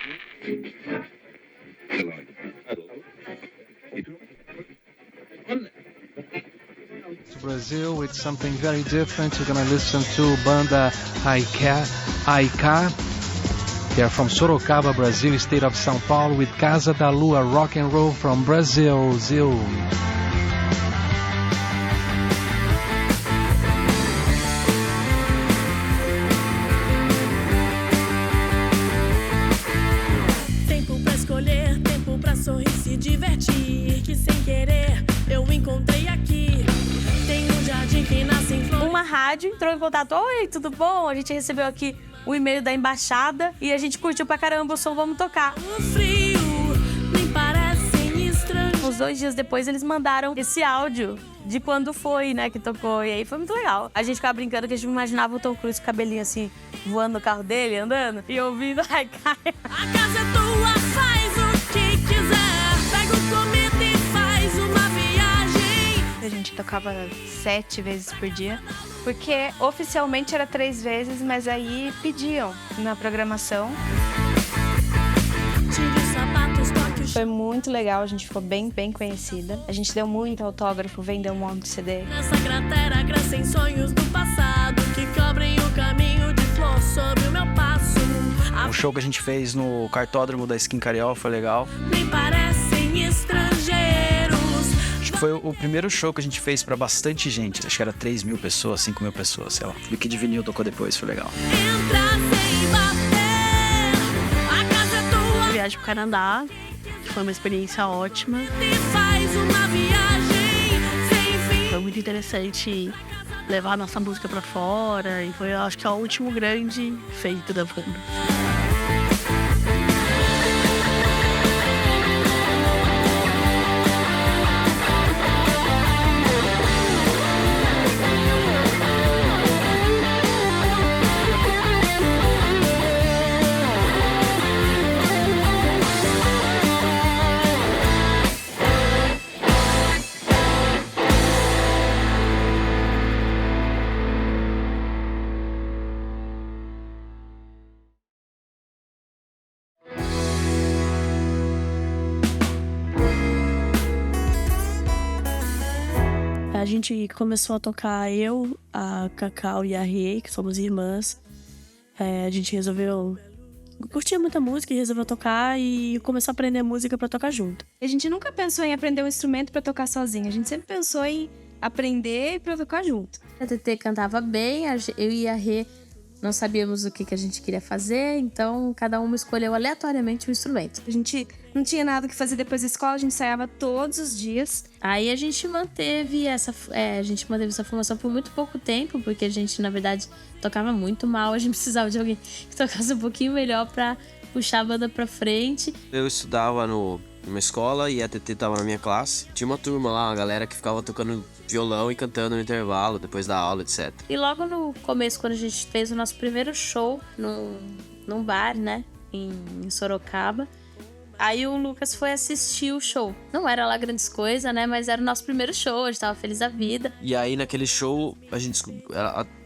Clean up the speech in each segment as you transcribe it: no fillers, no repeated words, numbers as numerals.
To Brazil with something very different. You're gonna listen to Banda Aika. They're from Sorocaba, Brazil, state of São Paulo, with Casa da Lua, rock and roll from Brazil. Tempo pra escolher, tempo pra sorrir, se divertir, que sem querer eu encontrei aqui. Tem um jardim que nasce em flor. Uma rádio entrou em contato. Oi, tudo bom? A gente recebeu aqui o e-mail da embaixada e a gente curtiu pra caramba o som, vamos tocar. O frio nem parecem estranhos. Uns 2 dias depois eles mandaram esse áudio de quando foi, né, que tocou. E aí foi muito legal. A gente ficava brincando que a gente imaginava o Tom Cruise com o cabelinho assim, voando no carro dele, andando e ouvindo Ai Kai. A casa é tua, faz o que quiser. Pega o cometa e faz uma viagem. A gente tocava 7 vezes por dia, porque oficialmente era 3 vezes, mas aí pediam na programação. Tire os sapatos, toque o chão. Foi muito legal, a gente ficou bem conhecida. A gente deu muito autógrafo, vendeu um monte de CD. Nessa cratera crescem sonhos do passado que cobrem o caminho de flor sobre o meu passo. O show que a gente fez no cartódromo da Skin Cariol foi legal. Nem parecem estrangeiros. Acho que foi o primeiro show que a gente fez pra bastante gente. Acho que era 3.000 pessoas, 5.000 pessoas, sei lá. O Kid Vinil tocou depois, foi legal. Entra sem bater. A casa é tua. Viagem pro Canadá, que foi uma experiência ótima. E faz uma viagem sem fim. Foi muito interessante levar a nossa música pra fora e foi, acho que, o último grande feito da banda. A gente começou a tocar, eu, a Cacau e a Rê, que somos irmãs. A gente resolveu... curtia muita música e resolveu tocar e começou a aprender música pra tocar junto. A gente nunca pensou em aprender um instrumento pra tocar sozinha, a gente sempre pensou em aprender pra tocar junto. A TT cantava bem, eu e a Rê não sabíamos o que a gente queria fazer, então cada uma escolheu aleatoriamente um instrumento. A gente não tinha nada que fazer depois da escola, a gente ensaiava todos os dias. Aí a gente manteve essa formação por muito pouco tempo, porque a gente, na verdade, tocava muito mal, a gente precisava de alguém que tocasse um pouquinho melhor pra puxar a banda pra frente. Eu estudava numa escola e a TT tava na minha classe. Tinha uma turma lá, uma galera que ficava tocando violão e cantando no intervalo, depois da aula, etc. E logo no começo, quando a gente fez o nosso primeiro show num bar, né, em Sorocaba, aí o Lucas foi assistir o show. Não era lá grandes coisas, né, mas era o nosso primeiro show, a gente tava feliz da vida. E aí naquele show, a gente descobriu...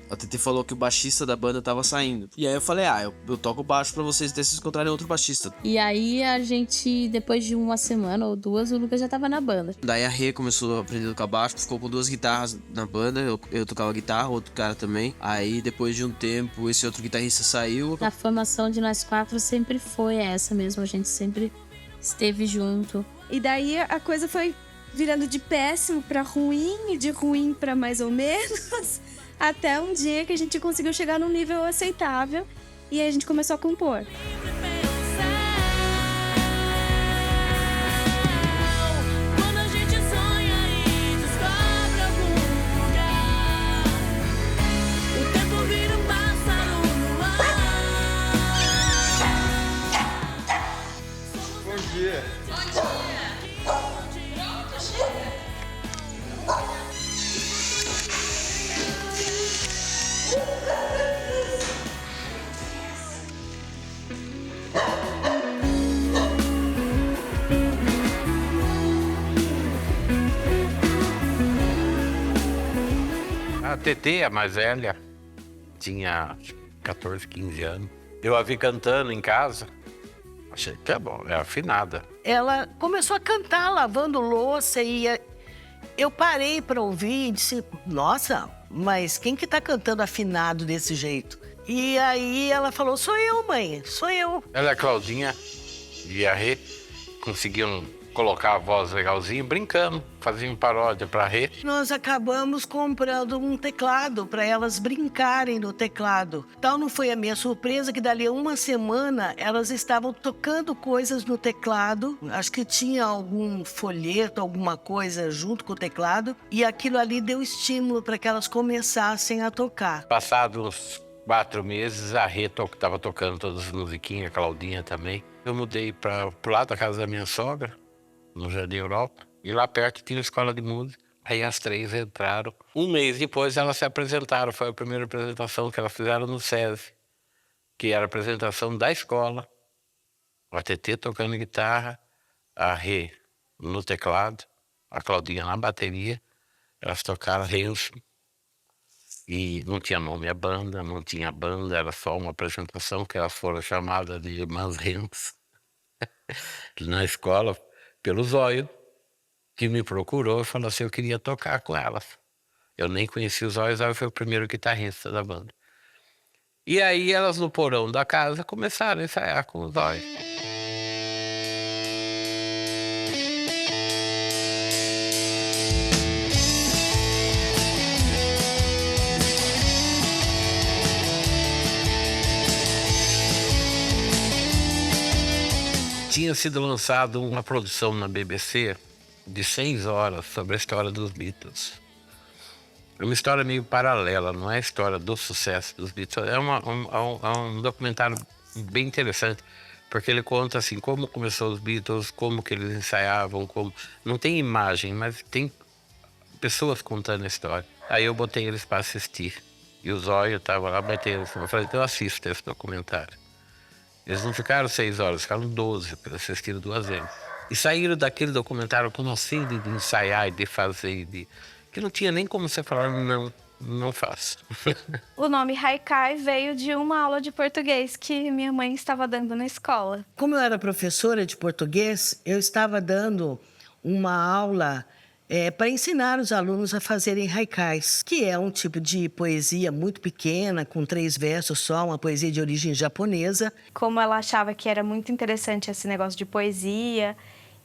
A TT falou que o baixista da banda tava saindo. E aí eu falei, eu toco baixo pra vocês até vocês encontrarem outro baixista. E aí a gente, depois de 1 semana ou 2, o Lucas já tava na banda. Daí a Rê começou a aprender a tocar baixo, ficou com 2 guitarras na banda. Eu tocava guitarra, outro cara também. Aí depois de um tempo, esse outro guitarrista saiu. A formação de nós 4 sempre foi essa mesmo, a gente sempre esteve junto. E daí a coisa foi virando de péssimo pra ruim e de ruim pra mais ou menos... Até um dia que a gente conseguiu chegar num nível aceitável e aí a gente começou a compor. Quando a gente sonha e descobre algum lugar, o tempo vira um pássaro no ar. Bom dia. Pronto, chega. A TT, a mais velha, tinha 14, 15 anos. Eu a vi cantando em casa. Achei que é bom, é afinada. Ela começou a cantar lavando louça e eu parei para ouvir e disse, nossa, mas quem que tá cantando afinado desse jeito? E aí ela falou, sou eu, mãe, sou eu. Ela, a Claudinha e a Rê conseguiam colocar a voz legalzinha, brincando, faziam paródia pra Rê. Nós acabamos comprando um teclado para elas brincarem no teclado. Tal não foi a minha surpresa que dali a uma semana elas estavam tocando coisas no teclado. Acho que tinha algum folheto, alguma coisa junto com o teclado. E aquilo ali deu estímulo para que elas começassem a tocar. Passados 4 meses, a Rê estava tocando todas as musiquinhas, a Claudinha também. Eu mudei pro lado da casa da minha sogra, no Jardim Europa, e lá perto tinha a escola de música. Aí as 3 entraram. Um mês depois elas se apresentaram, foi a primeira apresentação que elas fizeram no SESI, que era a apresentação da escola, a TT tocando guitarra, a Rê no teclado, a Claudinha na bateria. Elas tocaram Renzo, e não tinha nome a banda, não tinha banda, era só uma apresentação que elas foram chamadas de Irmãs Renzo na escola, pelo Zóio, que me procurou e falou assim, eu queria tocar com elas. Eu nem conhecia o Zóio, o Zóio foi o primeiro guitarrista da banda. E aí elas no porão da casa começaram a ensaiar com o Zóio. Tinha sido lançado uma produção na BBC de 6 horas sobre a história dos Beatles. É uma história meio paralela, não é a história do sucesso dos Beatles. É um documentário bem interessante, porque ele conta assim, como começou os Beatles, como que eles ensaiavam, como... Não tem imagem, mas tem pessoas contando a história. Aí eu botei eles para assistir. E o Zóio estava lá, eu falei, então assista esse documentário. Eles não ficaram 6 horas, ficaram 12, porque assistiram 2 vezes. E saíram daquele documentário com uma sede de ensaiar e de fazer, que não tinha nem como você falar, não faço. O nome Haikai veio de uma aula de português que minha mãe estava dando na escola. Como eu era professora de português, eu estava dando uma aula para ensinar os alunos a fazerem haikais, que é um tipo de poesia muito pequena, com 3 versos só, uma poesia de origem japonesa. Como ela achava que era muito interessante esse negócio de poesia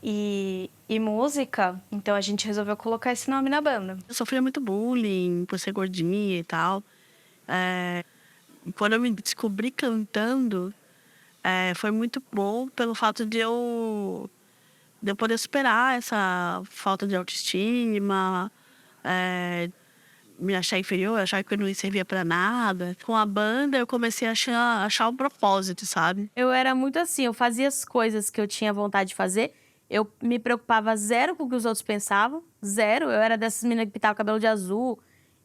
e música, então a gente resolveu colocar esse nome na banda. Eu sofria muito bullying por ser gordinha e tal. Quando eu me descobri cantando, foi muito bom pelo fato de eu poder superar essa falta de autoestima, me achar inferior, achar que eu não servia pra nada. Com a banda, eu comecei a achar um propósito, sabe? Eu era muito assim, eu fazia as coisas que eu tinha vontade de fazer, eu me preocupava 0 com o que os outros pensavam, 0. Eu era dessas meninas que pintavam o cabelo de azul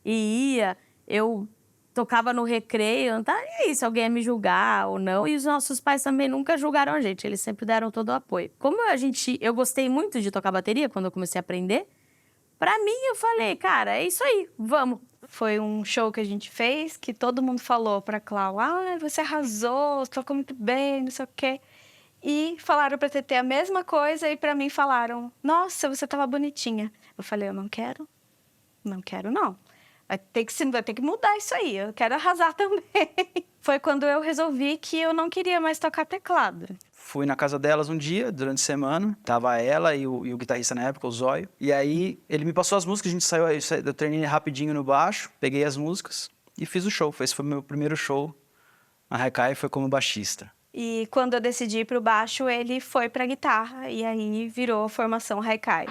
e eu tocava no recreio, não tá nem aí se alguém ia me julgar ou não. E os nossos pais também nunca julgaram a gente, eles sempre deram todo o apoio. Como eu gostei muito de tocar bateria quando eu comecei a aprender, pra mim eu falei, cara, é isso aí, vamos. Foi um show que a gente fez, que todo mundo falou pra Clau, você arrasou, tocou muito bem, não sei o quê. E falaram pra TT a mesma coisa e pra mim falaram, nossa, você tava bonitinha. Eu falei, eu não quero não. Vai ter que mudar isso aí, eu quero arrasar também. Foi quando eu resolvi que eu não queria mais tocar teclado. Fui na casa delas um dia, durante a semana. Tava ela e o guitarrista na época, o Zóio. E aí, ele me passou as músicas, a gente saiu, eu treinei rapidinho no baixo, peguei as músicas e fiz o show. Esse foi o meu primeiro show na Haikai, foi como baixista. E quando eu decidi ir pro baixo, ele foi pra guitarra. E aí, virou a formação Haikai.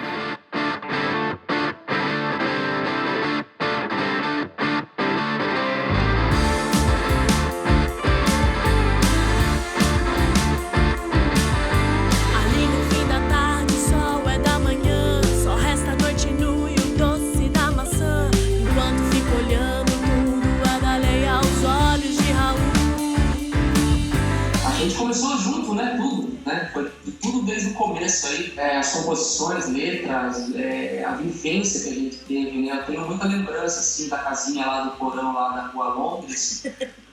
Começou junto, né? Tudo, né? Foi tudo desde o começo aí. As composições, letras, a vivência que a gente teve, né? Eu tenho muita lembrança, assim, da casinha lá do porão, lá da Rua Londres.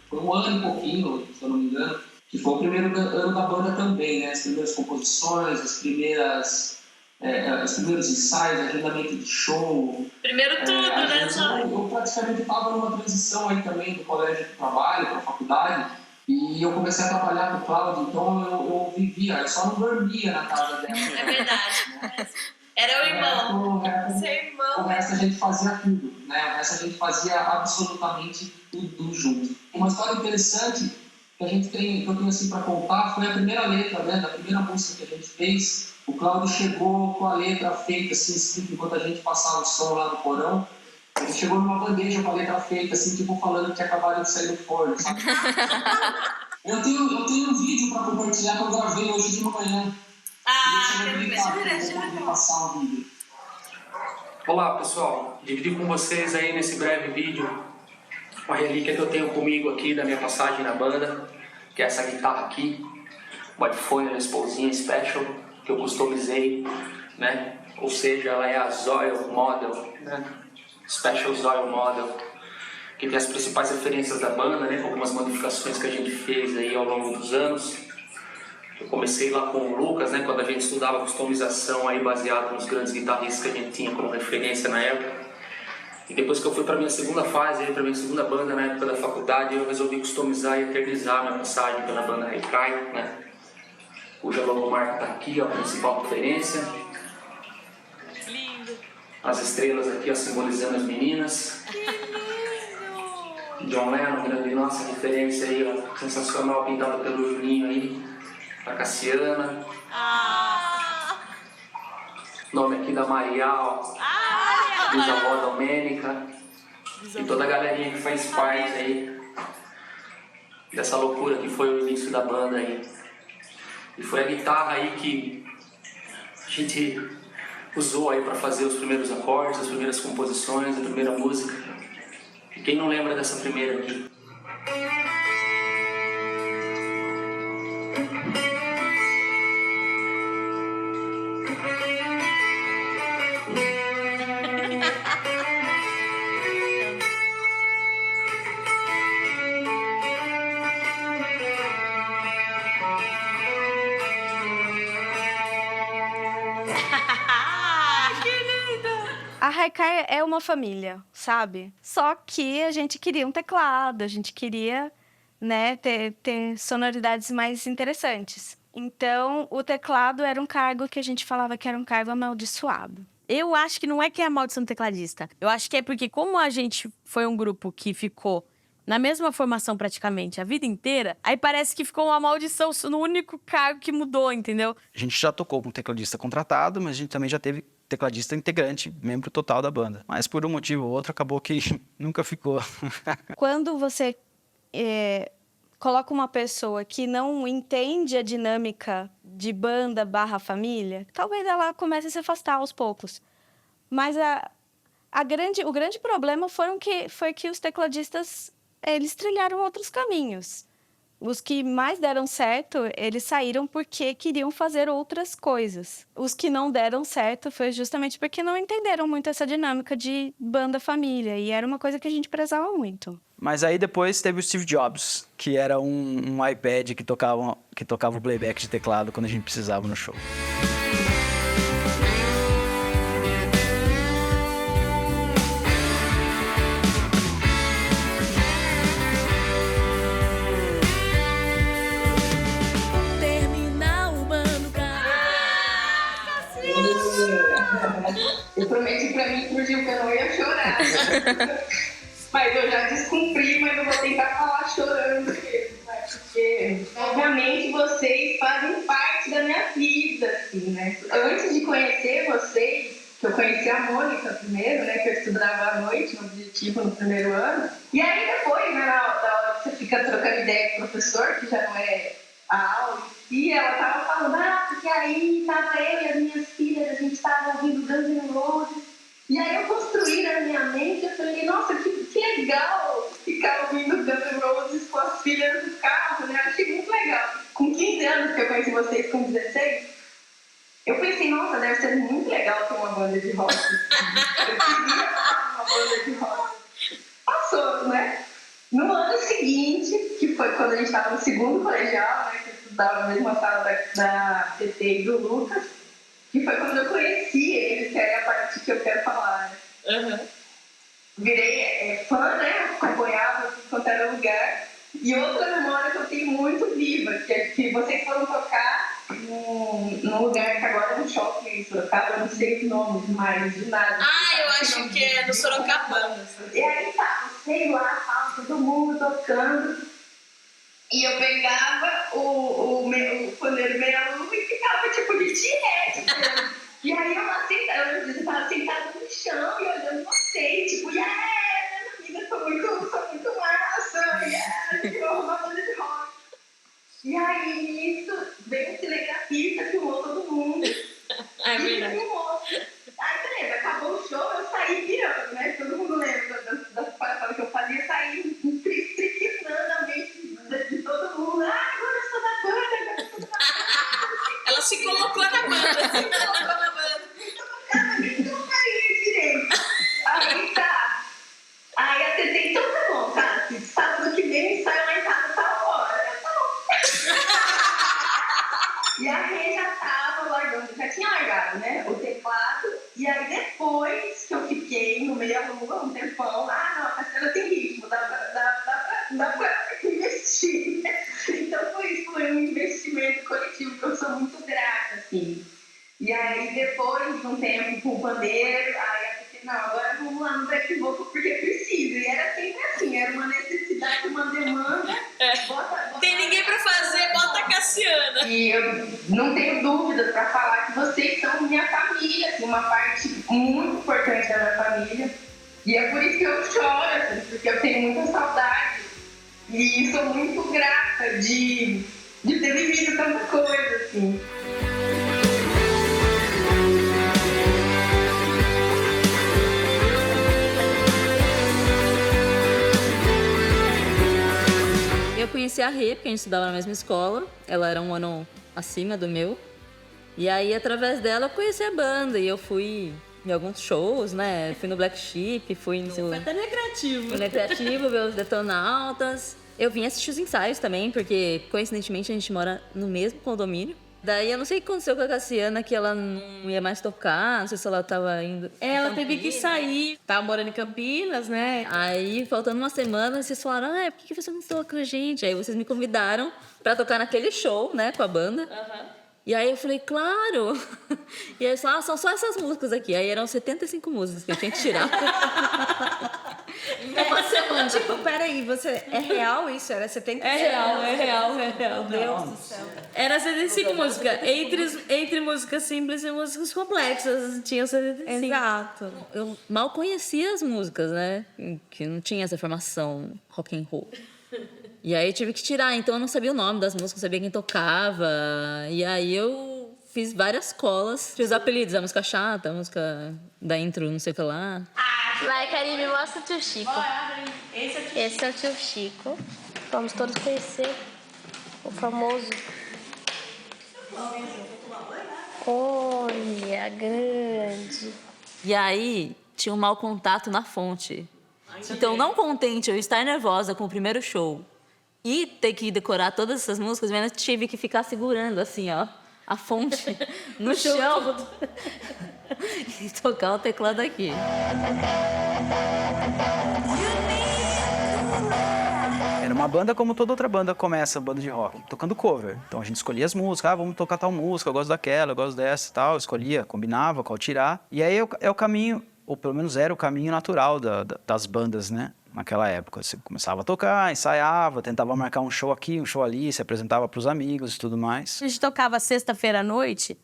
Foi 1 ano e pouquinho, se eu não me engano. que foi o primeiro ano da banda também, né? As primeiras composições, os primeiros ensaios, agendamento de show. Primeiro tudo, né, Zóio? Eu praticamente estava numa transição aí também do colégio para o trabalho, para a faculdade, e eu comecei a trabalhar com o Cláudio, então eu vivia, eu só não dormia na casa dela. É verdade. Era o irmão. Seu irmão. O resto a gente fazia tudo, né? O resto a gente fazia absolutamente tudo junto. Uma história interessante que eu tenho assim para contar foi a primeira letra, né? Da primeira música que a gente fez. O Cláudio chegou com a letra feita, assim, escrita enquanto a gente passava o som lá no porão. Ele chegou numa bandeja com a letra feita, assim, tipo falando que tinha acabado de sair do forno, sabe? eu tenho um vídeo para compartilhar que eu gravei hoje de manhã. Passar um vídeo. Olá pessoal, dividir com vocês aí nesse breve vídeo uma relíquia que eu tenho comigo aqui da minha passagem na banda, que é essa guitarra aqui, uma Epiphone Les Paulzinha Special, que eu customizei, né? Ou seja, ela é a Zoil Model, né? Special Zoil Model, que tem as principais referências da banda, né? Algumas modificações que a gente fez aí ao longo dos anos. Eu comecei lá com o Lucas, né? Quando a gente estudava customização aí baseado nos grandes guitarristas que a gente tinha como referência na época. E depois que eu fui para minha segunda fase, para minha segunda banda na época da faculdade, eu resolvi customizar e eternizar minha passagem pela banda Haikai, né? Cuja logomarca está aqui, ó, a principal referência. Lindo. As estrelas aqui, ó, simbolizando as meninas. Que lindo! John Lennon, grande nossa referência aí, ó, sensacional, pintado pelo Juninho aí. A Cassiana. Nome aqui da Maria, ó. Bisavó Domênica. E toda a galerinha que faz parte aí dessa loucura que foi o início da banda aí. E foi a guitarra aí que a gente usou aí para fazer os primeiros acordes, as primeiras composições, a primeira música. E quem não lembra dessa primeira aqui? A Haikai é uma família, sabe? Só que a gente queria um teclado, a gente queria, né, ter sonoridades mais interessantes. Então, o teclado era um cargo que a gente falava que era um cargo amaldiçoado. Eu acho que não é que é a maldição do tecladista. Eu acho que é porque, como a gente foi um grupo que ficou na mesma formação praticamente a vida inteira, aí parece que ficou uma maldição no único cargo que mudou, entendeu? A gente já tocou com tecladista contratado, mas a gente também já teve tecladista integrante, membro total da banda. Mas por um motivo ou outro, acabou que nunca ficou. Quando você coloca uma pessoa que não entende a dinâmica de banda / família, talvez ela comece a se afastar aos poucos. Mas o grande problema foi que os tecladistas, eles trilharam outros caminhos. Os que mais deram certo, eles saíram porque queriam fazer outras coisas. Os que não deram certo foi justamente porque não entenderam muito essa dinâmica de banda-família. E era uma coisa que a gente prezava muito. Mas aí depois teve o Steve Jobs, que era um iPad que tocava o playback de teclado quando a gente precisava no show. Eu prometi pra mim pro Gil que eu não ia chorar. Mas eu já descumpri, mas eu vou tentar falar chorando mesmo, né? Porque, obviamente, vocês fazem parte da minha vida, assim, né? Antes de conhecer vocês, que eu conheci a Mônica primeiro, né? Que eu estudava à noite, no Objetivo, no primeiro ano. E aí depois, né, na hora que você fica trocando ideia com o professor, que já não é a aula, e ela tava falando, porque aí tava eu e as minhas filhas, a gente tava ouvindo Guns N' Roses. E aí eu construí na minha mente, eu falei, nossa, que legal ficar ouvindo Guns N' Roses com as filhas do carro, né? Achei muito legal. Com 15 anos que eu conheci vocês, com 16, eu pensei, nossa, deve ser muito legal ter uma banda de rock. Eu queria ter uma banda de rock. Passou, né? No ano seguinte, que que foi quando a gente estava no segundo colegial, né, que eu estudava na mesma sala da TT e do Lucas, que foi quando eu conheci eles, que é a parte que eu quero falar, né? Uhum. Virei fã, né, acompanhava quanto era lugar. E outra memória que eu tenho muito viva, que é que vocês foram tocar num lugar que agora é um shopping em Sorocaba, eu não sei os nomes mais de nada. Ah, eu acho que é no Sorocabana. E aí tá, sei lá, tava todo mundo tocando. E eu pegava o pandeiro meia-lua e ficava tipo de tirete. E aí eu tava sentada no chão e olhando vocês, tipo, minhas amigas são muito massa, virou uma banda de rock. E aí, nisso, veio um cinegrafista, filmou todo mundo. É verdade. Filmou. Aí, beleza, acabou o show, eu saí virando, né? Todo mundo lembra das palhaçadas que eu fazia, saí triquinando a mente de todo mundo. Ah, agora eu sou da banda, Ela se colocou na banda, Aí tá. Aí a TT, então tá bom, tá? Sábado que vem ensaio lá em casa, tá hora. E a Rê já tava largando, já tinha largado, né? O teclado. E aí depois que eu fiquei no meia-lua um tempão, não, a Cassiana tem ritmo, dá pra investir. Então foi um investimento coletivo que eu sou muito grata, assim. E aí depois de um tempo com o pandeiro, aí a TT, não, agora vamos lá no back vocal porque precisa. E era sempre assim, era uma necessidade, uma demanda. Bota tem ninguém pra fazer, bota a Cassiana. E eu não tenho dúvidas pra falar que vocês são minha família, assim, uma parte muito importante da minha família. E é por isso que eu choro, assim, porque eu tenho muita saudade. E sou muito grata de ter vivido tanta coisa, assim. Eu conheci a Rê, porque a gente estudava na mesma escola. Ela era um ano acima do meu. E aí, através dela, eu conheci a banda. E eu fui em alguns shows, né? Fui no Black Sheep, fui no... Foi até recreativo. Fui no recreativo, ver os Detonautas. Eu vim assistir os ensaios também, porque, coincidentemente, a gente mora no mesmo condomínio. Daí, eu não sei o que aconteceu com a Cassiana, que ela não ia mais tocar, não sei se ela tava indo... Ela teve que sair, tava morando em Campinas, né? Aí, faltando uma semana, vocês falaram, por que você não toca com a gente? Aí, vocês me convidaram pra tocar naquele show, né, com a banda. E aí, eu falei, claro! E aí, eles falaram, são só essas músicas aqui. Aí, eram 75 músicas que eu tinha que tirar. Uma semana. Tipo, peraí, é real isso? Era 75? É real. Meu Deus do céu. Era 75 músicas. Entre músicas simples e músicas complexas. Tinha 75. Exato. Eu mal conhecia as músicas, né? Que não tinha essa formação rock and roll. E aí eu tive que tirar, então eu não sabia o nome das músicas, não sabia quem tocava. E aí eu fiz várias colas. Fiz os apelidos, a música chata, a música da intro, não sei o que lá. Vai, Karine, mostra o tio Chico. Esse é o tio Chico. Vamos todos conhecer o famoso. Olha, grande. E aí tinha um mau contato na fonte. Então, não contente eu estar nervosa com o primeiro show e ter que decorar todas essas músicas, eu ainda tive que ficar segurando assim, ó, a fonte no chão e tocar o teclado aqui. Era uma banda como toda outra banda começa, banda de rock, tocando cover. Então a gente escolhia as músicas, vamos tocar tal música, eu gosto daquela, eu gosto dessa e tal, escolhia, combinava qual tirar. E aí é o caminho, ou pelo menos era o caminho natural das bandas, né? Naquela época, você começava a tocar, ensaiava, tentava marcar um show aqui, um show ali, se apresentava pros amigos e tudo mais. A gente tocava sexta-feira à noite,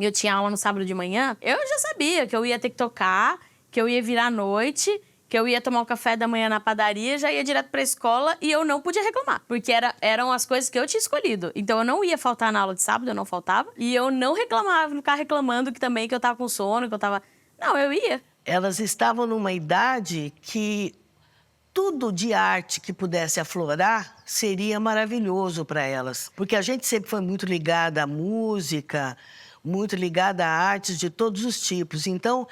e eu tinha aula no sábado de manhã, eu já sabia que eu ia ter que tocar, que eu ia virar à noite, que eu ia tomar um café da manhã na padaria, já ia direto pra escola e eu não podia reclamar. Porque eram as coisas que eu tinha escolhido. Então eu não ia faltar na aula de sábado, eu não faltava. E eu não reclamava, não ficava reclamando que eu tava com sono, que eu tava... Não, eu ia. Elas estavam numa idade que tudo de arte que pudesse aflorar seria maravilhoso para elas. Porque a gente sempre foi muito ligada à música, muito ligada a artes de todos os tipos. Então,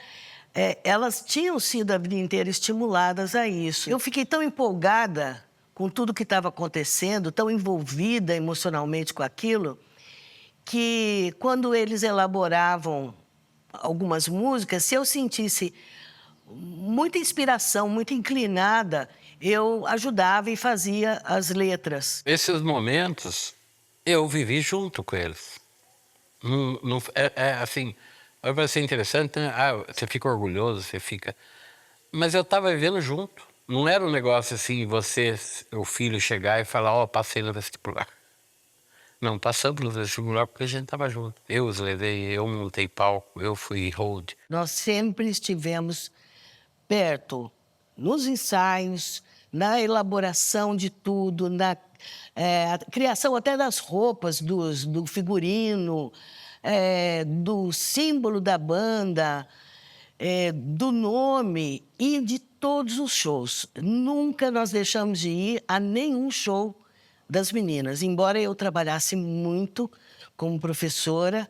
elas tinham sido a vida inteira estimuladas a isso. Eu fiquei tão empolgada com tudo que estava acontecendo, tão envolvida emocionalmente com aquilo, que quando eles elaboravam algumas músicas, se eu sentisse muita inspiração, muito inclinada, eu ajudava e fazia as letras. Esses momentos eu vivi junto com eles. Assim, vai ser interessante, né? Você fica orgulhoso, você fica... Mas eu estava vivendo junto. Não era um negócio assim, o filho chegar e falar, passei no vestibular. Não, passamos no vestibular porque a gente estava junto. Eu os levei, eu montei palco, eu fui hold. Nós sempre estivemos perto, nos ensaios, na elaboração de tudo, na criação até das roupas, do figurino, do símbolo da banda, do nome e de todos os shows. Nunca nós deixamos de ir a nenhum show das meninas. Embora eu trabalhasse muito como professora,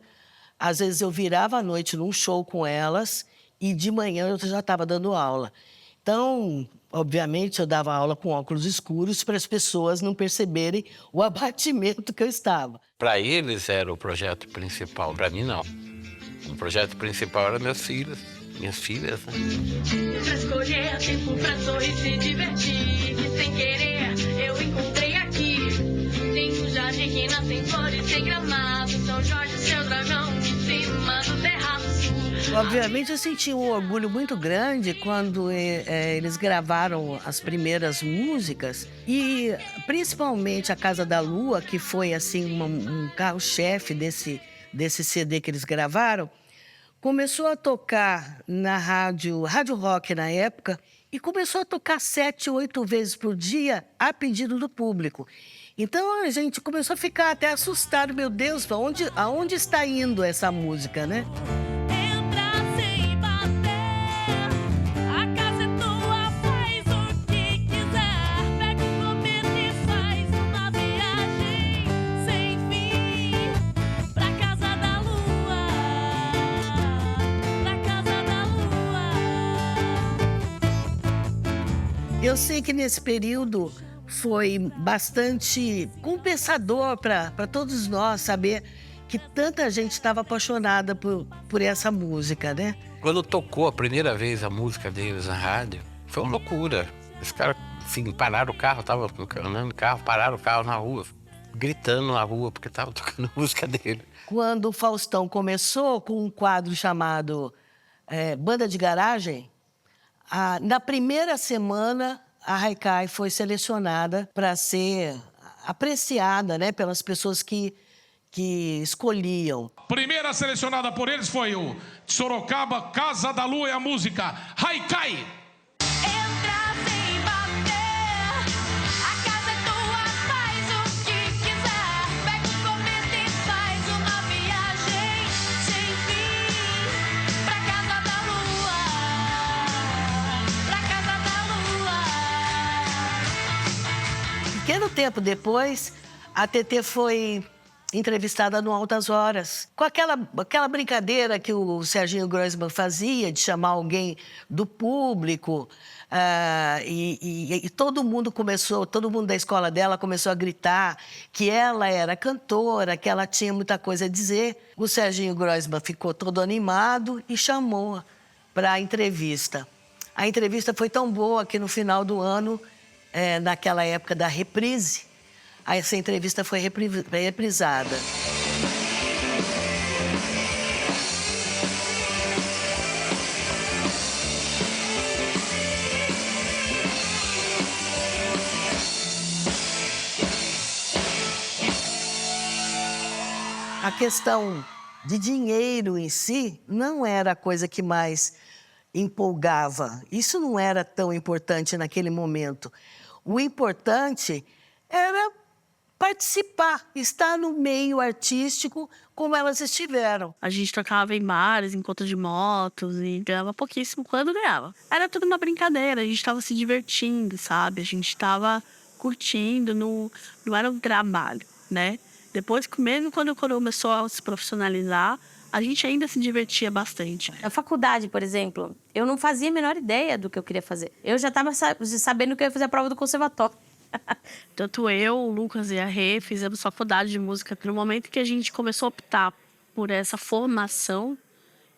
às vezes eu virava à noite num show com elas e de manhã eu já estava dando aula. Então, obviamente, eu dava aula com óculos escuros para as pessoas não perceberem o abatimento que eu estava. Para eles era o projeto principal, para mim não. O projeto principal era meus filhos. Minhas filhas, né? Pra escolher tempo pra sorrir, se divertir. Que sem querer eu encontrei aqui. Tem um jardim que nascem flores, tem gramado. São Jorge, seu dragão, em cima do terraço. Obviamente eu senti um orgulho muito grande quando eles gravaram as primeiras músicas. E principalmente a Casa da Lua, que foi assim um carro-chefe desse CD que eles gravaram. Começou a tocar na rádio rock na época, e começou a tocar 7, 8 vezes por dia a pedido do público. Então a gente começou a ficar até assustado, meu Deus, aonde está indo essa música, né? Eu sei que nesse período foi bastante compensador para todos nós saber que tanta gente estava apaixonada por essa música, né? Quando tocou a primeira vez a música deles na rádio, foi uma loucura. Os caras, assim, pararam o carro, estavam andando de carro, pararam o carro na rua, gritando na rua, porque estavam tocando a música dele. Quando o Faustão começou com um quadro chamado Banda de Garagem, na primeira semana, a Haikai foi selecionada para ser apreciada, né, pelas pessoas que escolhiam. Primeira selecionada por eles foi o Sorocaba, Casa da Lua e a música Haikai. Pouco tempo depois, a TT foi entrevistada no Altas Horas, com aquela brincadeira que o Serginho Groisman fazia, de chamar alguém do público, e todo mundo da escola dela começou a gritar que ela era cantora, que ela tinha muita coisa a dizer. O Serginho Groisman ficou todo animado e chamou para a entrevista. A entrevista foi tão boa que no final do ano, naquela época da reprise, essa entrevista foi reprisada. A questão de dinheiro em si não era a coisa que mais empolgava. Isso não era tão importante naquele momento. O importante era participar, estar no meio artístico como elas estiveram. A gente tocava em bares, encontros de motos e ganhava pouquíssimo quando ganhava. Era tudo uma brincadeira, a gente estava se divertindo, sabe? A gente estava curtindo, não era um trabalho, né? Depois, mesmo quando começou a se profissionalizar, a gente ainda se divertia bastante. Na faculdade, por exemplo, eu não fazia a menor ideia do que eu queria fazer. Eu já estava sabendo que eu ia fazer a prova do conservatório. Tanto eu, o Lucas e a Rê fizemos faculdade de música. No momento que a gente começou a optar por essa formação,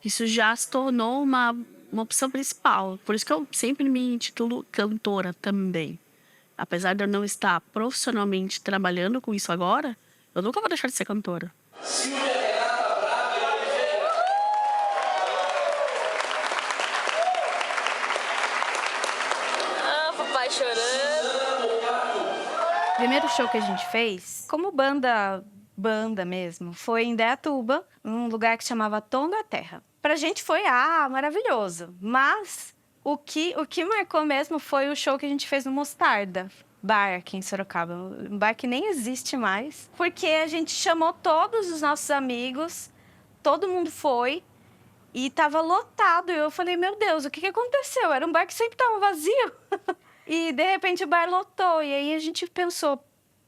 isso já se tornou uma opção principal. Por isso que eu sempre me intitulo cantora também. Apesar de eu não estar profissionalmente trabalhando com isso agora, eu nunca vou deixar de ser cantora. Ah, papai chorando. O primeiro show que a gente fez, como banda mesmo, foi em Indaiatuba, num lugar que chamava Tom da Terra. Pra gente foi, maravilhoso. Mas o que marcou mesmo foi o show que a gente fez no Mostarda Bar aqui em Sorocaba. Um bar que nem existe mais. Porque a gente chamou todos os nossos amigos, todo mundo foi e tava lotado. E eu falei, meu Deus, o que aconteceu? Era um bar que sempre tava vazio. E de repente o bar lotou. E aí a gente pensou,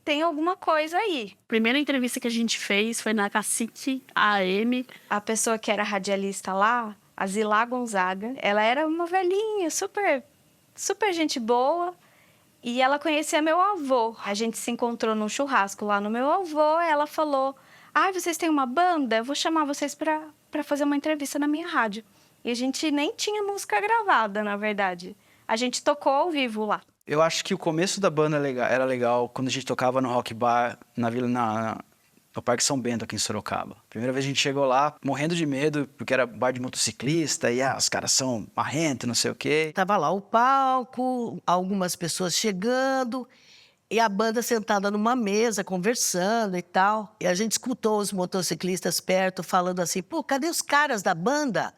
tem alguma coisa aí. A primeira entrevista que a gente fez foi na Cacique AM. A pessoa que era radialista lá, a Zilá Gonzaga, ela era uma velhinha, super gente boa. E ela conhecia meu avô. A gente se encontrou num churrasco lá no meu avô. E ela falou, vocês têm uma banda? Eu vou chamar vocês pra fazer uma entrevista na minha rádio. E a gente nem tinha música gravada, na verdade. A gente tocou ao vivo lá. Eu acho que o começo da banda era legal quando a gente tocava no Rock Bar no Parque São Bento, aqui em Sorocaba. Primeira vez a gente chegou lá, morrendo de medo, porque era bar de motociclista, e os caras são marrentos, não sei o quê. Tava lá o palco, algumas pessoas chegando, e a banda sentada numa mesa, conversando e tal. E a gente escutou os motociclistas perto, falando assim, pô, cadê os caras da banda?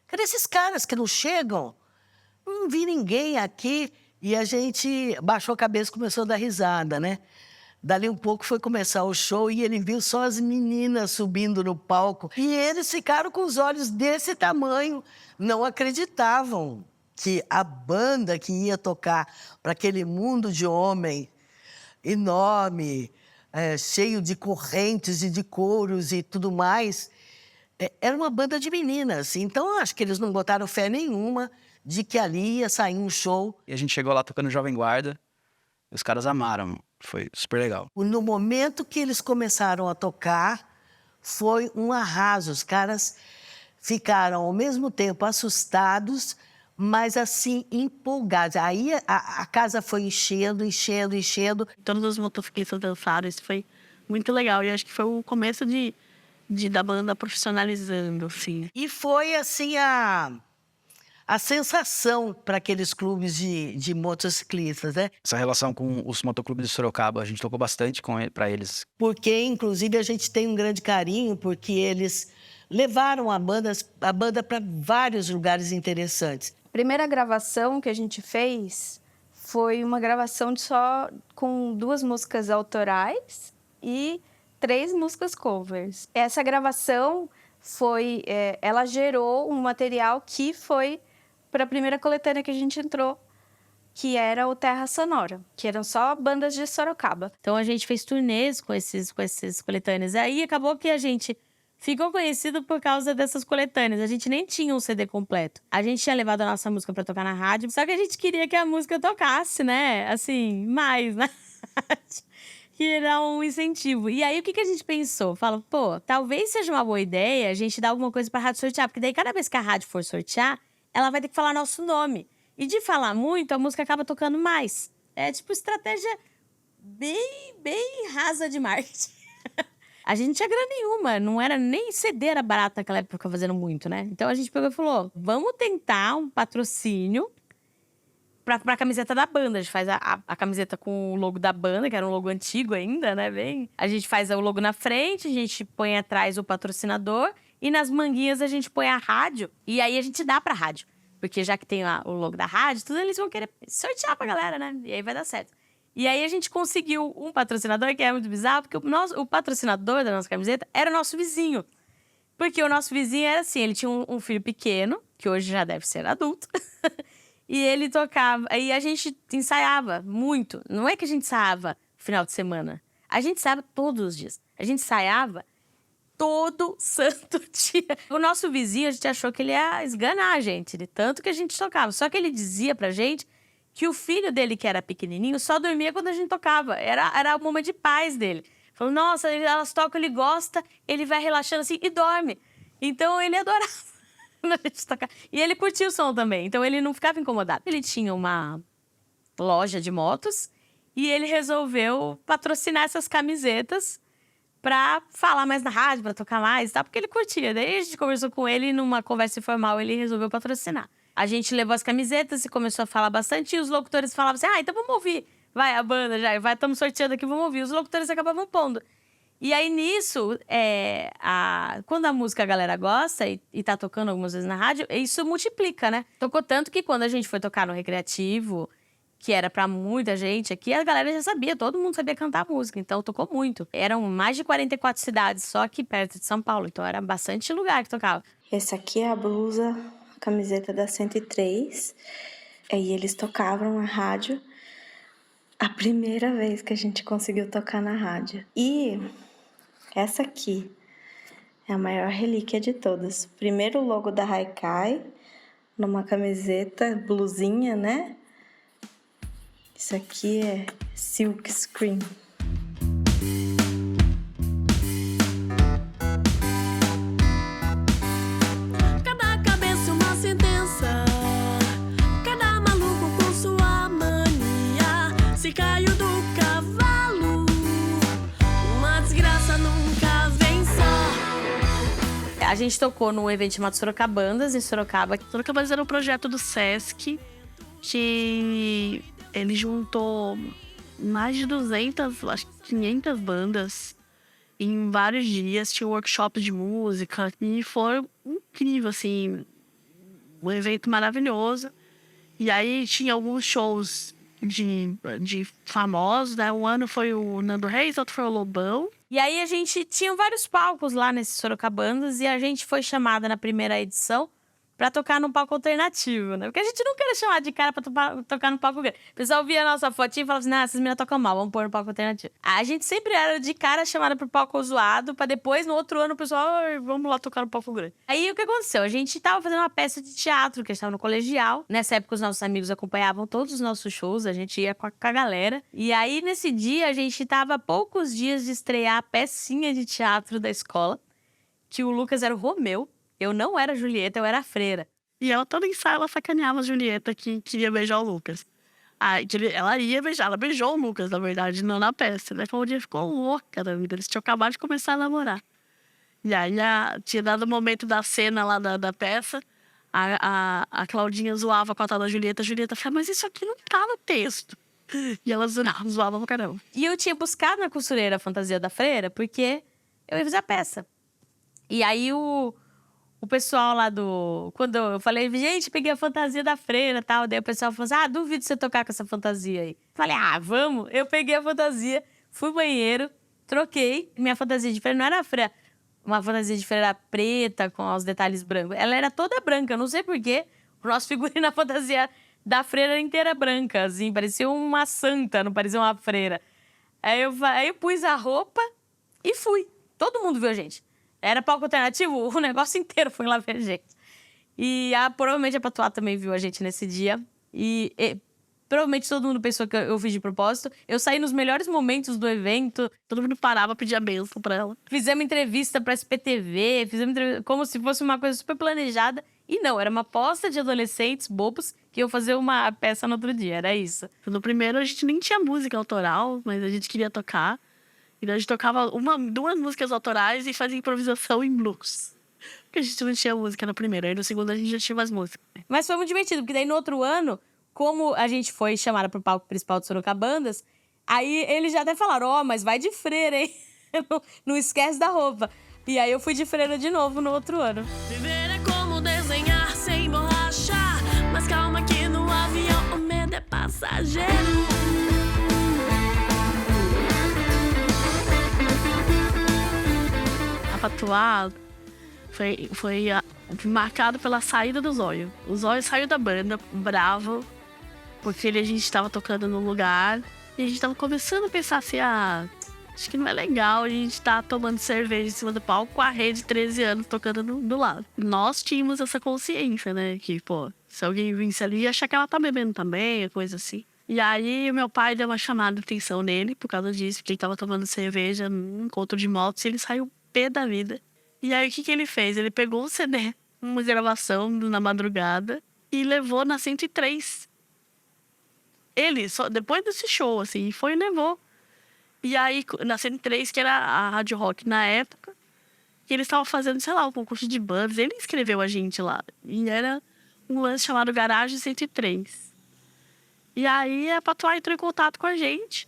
Cadê esses caras que não chegam? Não vi ninguém aqui. E a gente baixou a cabeça e começou a dar risada, né? Dali um pouco foi começar o show e ele viu só as meninas subindo no palco. E eles ficaram com os olhos desse tamanho. Não acreditavam que a banda que ia tocar para aquele mundo de homem enorme, cheio de correntes e de couros e tudo mais, era uma banda de meninas. Então, acho que eles não botaram fé nenhuma de que ali ia sair um show. E a gente chegou lá tocando Jovem Guarda. E os caras amaram. Foi super legal. No momento que eles começaram a tocar, foi um arraso. Os caras ficaram, ao mesmo tempo, assustados, mas, assim, empolgados. Aí a casa foi enchendo. Todos os motociclistas dançaram. Isso foi muito legal. E acho que foi o começo da banda profissionalizando, assim. E foi, assim, a sensação para aqueles clubes de motociclistas, né? Essa relação com os motoclubes de Sorocaba, a gente tocou bastante para eles. Porque, inclusive, a gente tem um grande carinho, porque eles levaram a banda para vários lugares interessantes. A primeira gravação que a gente fez foi uma gravação com 2 músicas autorais e 3 músicas covers. Essa gravação ela gerou um material que foi para a primeira coletânea que a gente entrou, que era o Terra Sonora, que eram só bandas de Sorocaba. Então a gente fez turnês com esses coletâneas. Aí acabou que a gente ficou conhecido por causa dessas coletâneas. A gente nem tinha um CD completo. A gente tinha levado a nossa música para tocar na rádio, só que a gente queria que a música tocasse, né? Assim, mais na rádio. Que era um incentivo. E aí, o que a gente pensou? Falou, pô, talvez seja uma boa ideia a gente dar alguma coisa pra rádio sortear. Porque daí, cada vez que a rádio for sortear, ela vai ter que falar nosso nome. E de falar muito, a música acaba tocando mais. É tipo estratégia bem rasa de marketing. A gente não tinha grana nenhuma. Não era nem CD, era barato naquela época, ficar fazendo muito, né? Então, a gente pegou e falou, vamos tentar um patrocínio pra camiseta da banda. A gente faz a camiseta com o logo da banda, que era um logo antigo ainda, né? A gente faz o logo na frente, a gente põe atrás o patrocinador e nas manguinhas a gente põe a rádio e aí a gente dá pra rádio. Porque já que tem o logo da rádio, tudo eles vão querer sortear pra galera, né? E aí vai dar certo. E aí a gente conseguiu um patrocinador que é muito bizarro, porque o patrocinador da nossa camiseta era o nosso vizinho. Porque o nosso vizinho era assim, ele tinha um filho pequeno, que hoje já deve ser adulto. E ele tocava, aí a gente ensaiava muito. Não é que a gente ensaiava no final de semana. A gente ensaiava todos os dias. A gente ensaiava todo santo dia. O nosso vizinho, a gente achou que ele ia esganar a gente, de tanto que a gente tocava. Só que ele dizia pra gente que o filho dele, que era pequenininho, só dormia quando a gente tocava. Era o momento de paz dele. Falou, nossa, elas tocam, ele gosta, ele vai relaxando assim e dorme. Então, ele adorava quando a gente tocava. E ele curtia o som também, então ele não ficava incomodado. Ele tinha uma loja de motos e ele resolveu patrocinar essas camisetas pra falar mais na rádio, pra tocar mais e tal, porque ele curtia. Daí a gente conversou com ele e numa conversa informal ele resolveu patrocinar. A gente levou as camisetas e começou a falar bastante e os locutores falavam assim, então vamos ouvir. Vai, a banda já, estamos sorteando aqui, vamos ouvir. Os locutores acabavam pondo. E aí, nisso, quando a música a galera gosta e tá tocando algumas vezes na rádio, isso multiplica, né? Tocou tanto que quando a gente foi tocar no Recreativo, que era pra muita gente aqui, a galera já sabia, todo mundo sabia cantar música, então tocou muito. Eram mais de 44 cidades só aqui perto de São Paulo, então era bastante lugar que tocava. Essa aqui é a blusa, camiseta da 103, aí eles tocavam na rádio, a primeira vez que a gente conseguiu tocar na rádio. E essa aqui é a maior relíquia de todas. Primeiro o logo da Haikai, numa camiseta, blusinha, né? Isso aqui é Silk Screen. Cada cabeça uma sentença, cada maluco com sua mania. Se caiu do cavalo, uma desgraça nunca vem só. A gente tocou num evento chamado Sorocabandas, em Sorocaba. Sorocabandas era um projeto do Sesc, que ele juntou mais de 200, acho que 500 bandas em vários dias. Tinha workshops de música e foi incrível, assim, um evento maravilhoso. E aí tinha alguns shows de famosos, né? Um ano foi o Nando Reis, outro foi o Lobão. E aí a gente tinha vários palcos lá nesses Sorocabandas e a gente foi chamada na primeira edição pra tocar num palco alternativo, né? Porque a gente não queria chamar de cara pra tocar no palco grande. O pessoal via a nossa fotinha e falava assim, essas meninas tocam mal, vamos pôr no palco alternativo. A gente sempre era de cara chamada pro palco zoado, pra depois, no outro ano, o pessoal, vamos lá tocar no palco grande. Aí, o que aconteceu? A gente tava fazendo uma peça de teatro, que a gente tava no colegial. Nessa época, os nossos amigos acompanhavam todos os nossos shows, a gente ia com a galera. E aí, nesse dia, a gente tava a poucos dias de estrear a pecinha de teatro da escola, que o Lucas era o Romeu. Eu não era a Julieta, eu era a Freira. E ela, todo ensaio, ela sacaneava a Julieta que queria beijar o Lucas. Aí, ela ia beijar, ela beijou o Lucas, na verdade, não na peça. Né? O dia ficou louca da vida, eles tinham acabado de começar a namorar. E aí, tinha dado o momento da cena lá da peça, a Claudinha zoava com a tal da Julieta. A Julieta falava, mas isso aqui não tá no texto. E ela zoava pra caramba. E eu tinha buscado na costureira a fantasia da Freira, porque eu ia fazer a peça. E aí, o pessoal lá quando eu falei, gente, peguei a fantasia da Freira e tal. Daí o pessoal falou assim, duvido você tocar com essa fantasia aí. Falei, vamos. Eu peguei a fantasia, fui ao banheiro, troquei. Minha fantasia de Freira não era a Freira. Uma fantasia de Freira preta, com os detalhes brancos. Ela era toda branca, não sei porquê. O nosso figurino na fantasia da Freira era inteira branca, assim. Parecia uma santa, não parecia uma freira. Aí eu pus a roupa e fui. Todo mundo viu a gente. Era palco alternativo, o negócio inteiro foi lá ver a gente. E provavelmente a Patuá também viu a gente nesse dia. E provavelmente todo mundo pensou que eu fiz de propósito. Eu saí nos melhores momentos do evento. Todo mundo parava, pedia bênção pra ela. Fizemos entrevista pra SPTV, como se fosse uma coisa super planejada. E não, era uma aposta de adolescentes bobos que iam fazer uma peça no outro dia, era isso. No primeiro a gente nem tinha música autoral, mas a gente queria tocar. Então a gente tocava 2 músicas autorais e fazia improvisação em blues. Porque a gente não tinha música no primeiro, aí no segundo a gente já tinha mais música. Mas foi muito divertido, porque daí no outro ano, como a gente foi chamada pro palco principal do Sorocabandas, aí eles já até falaram, mas vai de freira, hein? Não esquece da roupa. E aí eu fui de freira de novo no outro ano. Viver é como desenhar sem borracha, mas calma que no avião o medo é passageiro. Patuá foi marcado pela saída do Zóio. O Zóio saiu da banda, bravo, porque a gente estava tocando no lugar e a gente estava começando a pensar assim, acho que não é legal a gente estar tomando cerveja em cima do palco com a rede de 13 anos tocando do lado. Nós tínhamos essa consciência, né, que, Se alguém visse ali, ia achar que ela tá bebendo também, coisa assim. E aí, o meu pai deu uma chamada de atenção nele por causa disso, porque ele tava tomando cerveja num encontro de motos e ele saiu pé da vida. E aí, o que ele fez? Ele pegou um CD, uma gravação na madrugada e levou na 103. Ele, só depois desse show, assim, foi e levou. E aí, na 103, que era a Rádio Rock na época, que eles estavam fazendo, sei lá, um concurso de bandas. Ele inscreveu a gente lá. E era um lance chamado Garagem 103. E aí, a Patois entrou em contato com a gente.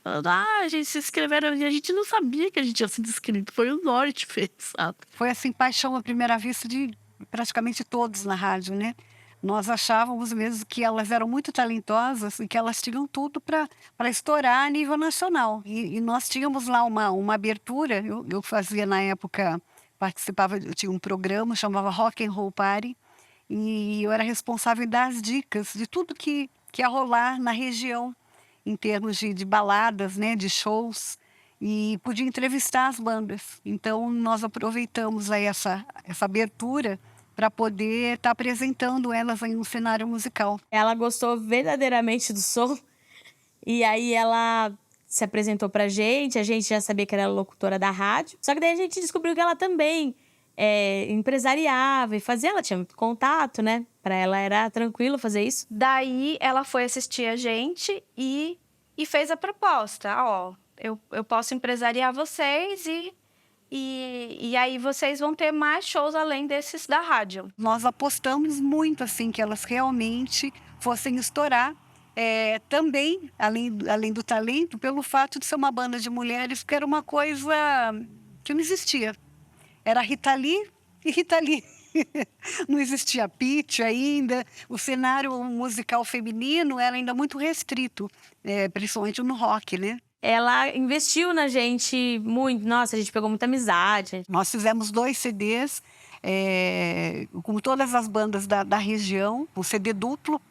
Falando, a gente se inscreveram. E a gente não sabia que a gente tinha sido inscrito. Foi o Norte que fez, sabe? Foi, assim, paixão à primeira vista de praticamente todos na rádio, né? Nós achávamos mesmo que elas eram muito talentosas e que elas tinham tudo para estourar a nível nacional. E nós tínhamos lá uma abertura, eu fazia na época, participava, eu tinha um programa, chamava Rock and Roll Party, e eu era responsável das dicas de tudo que ia rolar na região, em termos de baladas, né, de shows, e podia entrevistar as bandas. Então, nós aproveitamos aí essa abertura para poder estar apresentando elas aí no cenário musical. Ela gostou verdadeiramente do som e aí ela se apresentou pra gente, a gente já sabia que ela era locutora da rádio, só que daí a gente descobriu que ela também empresariava e fazia, ela tinha muito contato, né? Pra ela era tranquilo fazer isso. Daí ela foi assistir a gente e fez a proposta, eu posso empresariar vocês e aí vocês vão ter mais shows além desses da rádio. Nós apostamos muito, assim, que elas realmente fossem estourar. Também, além do talento, pelo fato de ser uma banda de mulheres, que era uma coisa que não existia. Era Rita Lee e Rita Lee. Não existia pitch ainda. O cenário musical feminino era ainda muito restrito, principalmente no rock, né? Ela investiu na gente muito. Nossa, a gente pegou muita amizade. Nós fizemos 2 CDs, com todas as bandas da região, um CD duplo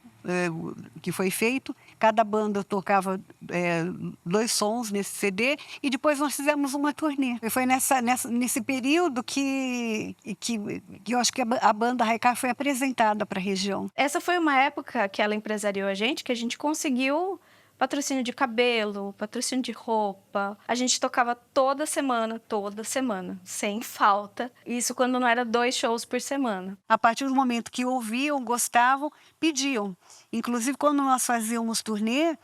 que foi feito. Cada banda tocava 2 sons nesse CD e depois nós fizemos uma turnê. E foi nesse período que eu acho que a banda Haikai foi apresentada para a região. Essa foi uma época que ela empresariou a gente, que a gente conseguiu patrocínio de cabelo, patrocínio de roupa. A gente tocava toda semana, sem falta. Isso quando não era 2 shows por semana. A partir do momento que ouviam, gostavam, pediam. Inclusive, quando nós fazíamos turnê,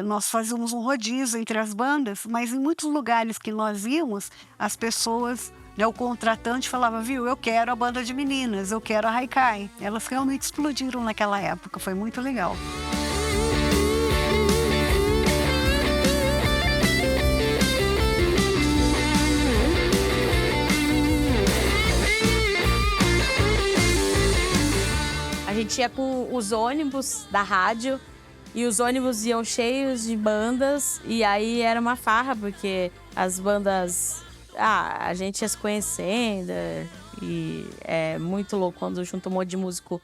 nós fazíamos um rodízio entre as bandas, mas em muitos lugares que nós íamos, as pessoas, o contratante falava, viu, eu quero a banda de meninas, eu quero a Haikai. Elas realmente explodiram naquela época, foi muito legal. A gente ia com os ônibus da rádio e os ônibus iam cheios de bandas e aí era uma farra, porque as bandas... a gente ia se conhecendo e é muito louco quando junta um monte de músico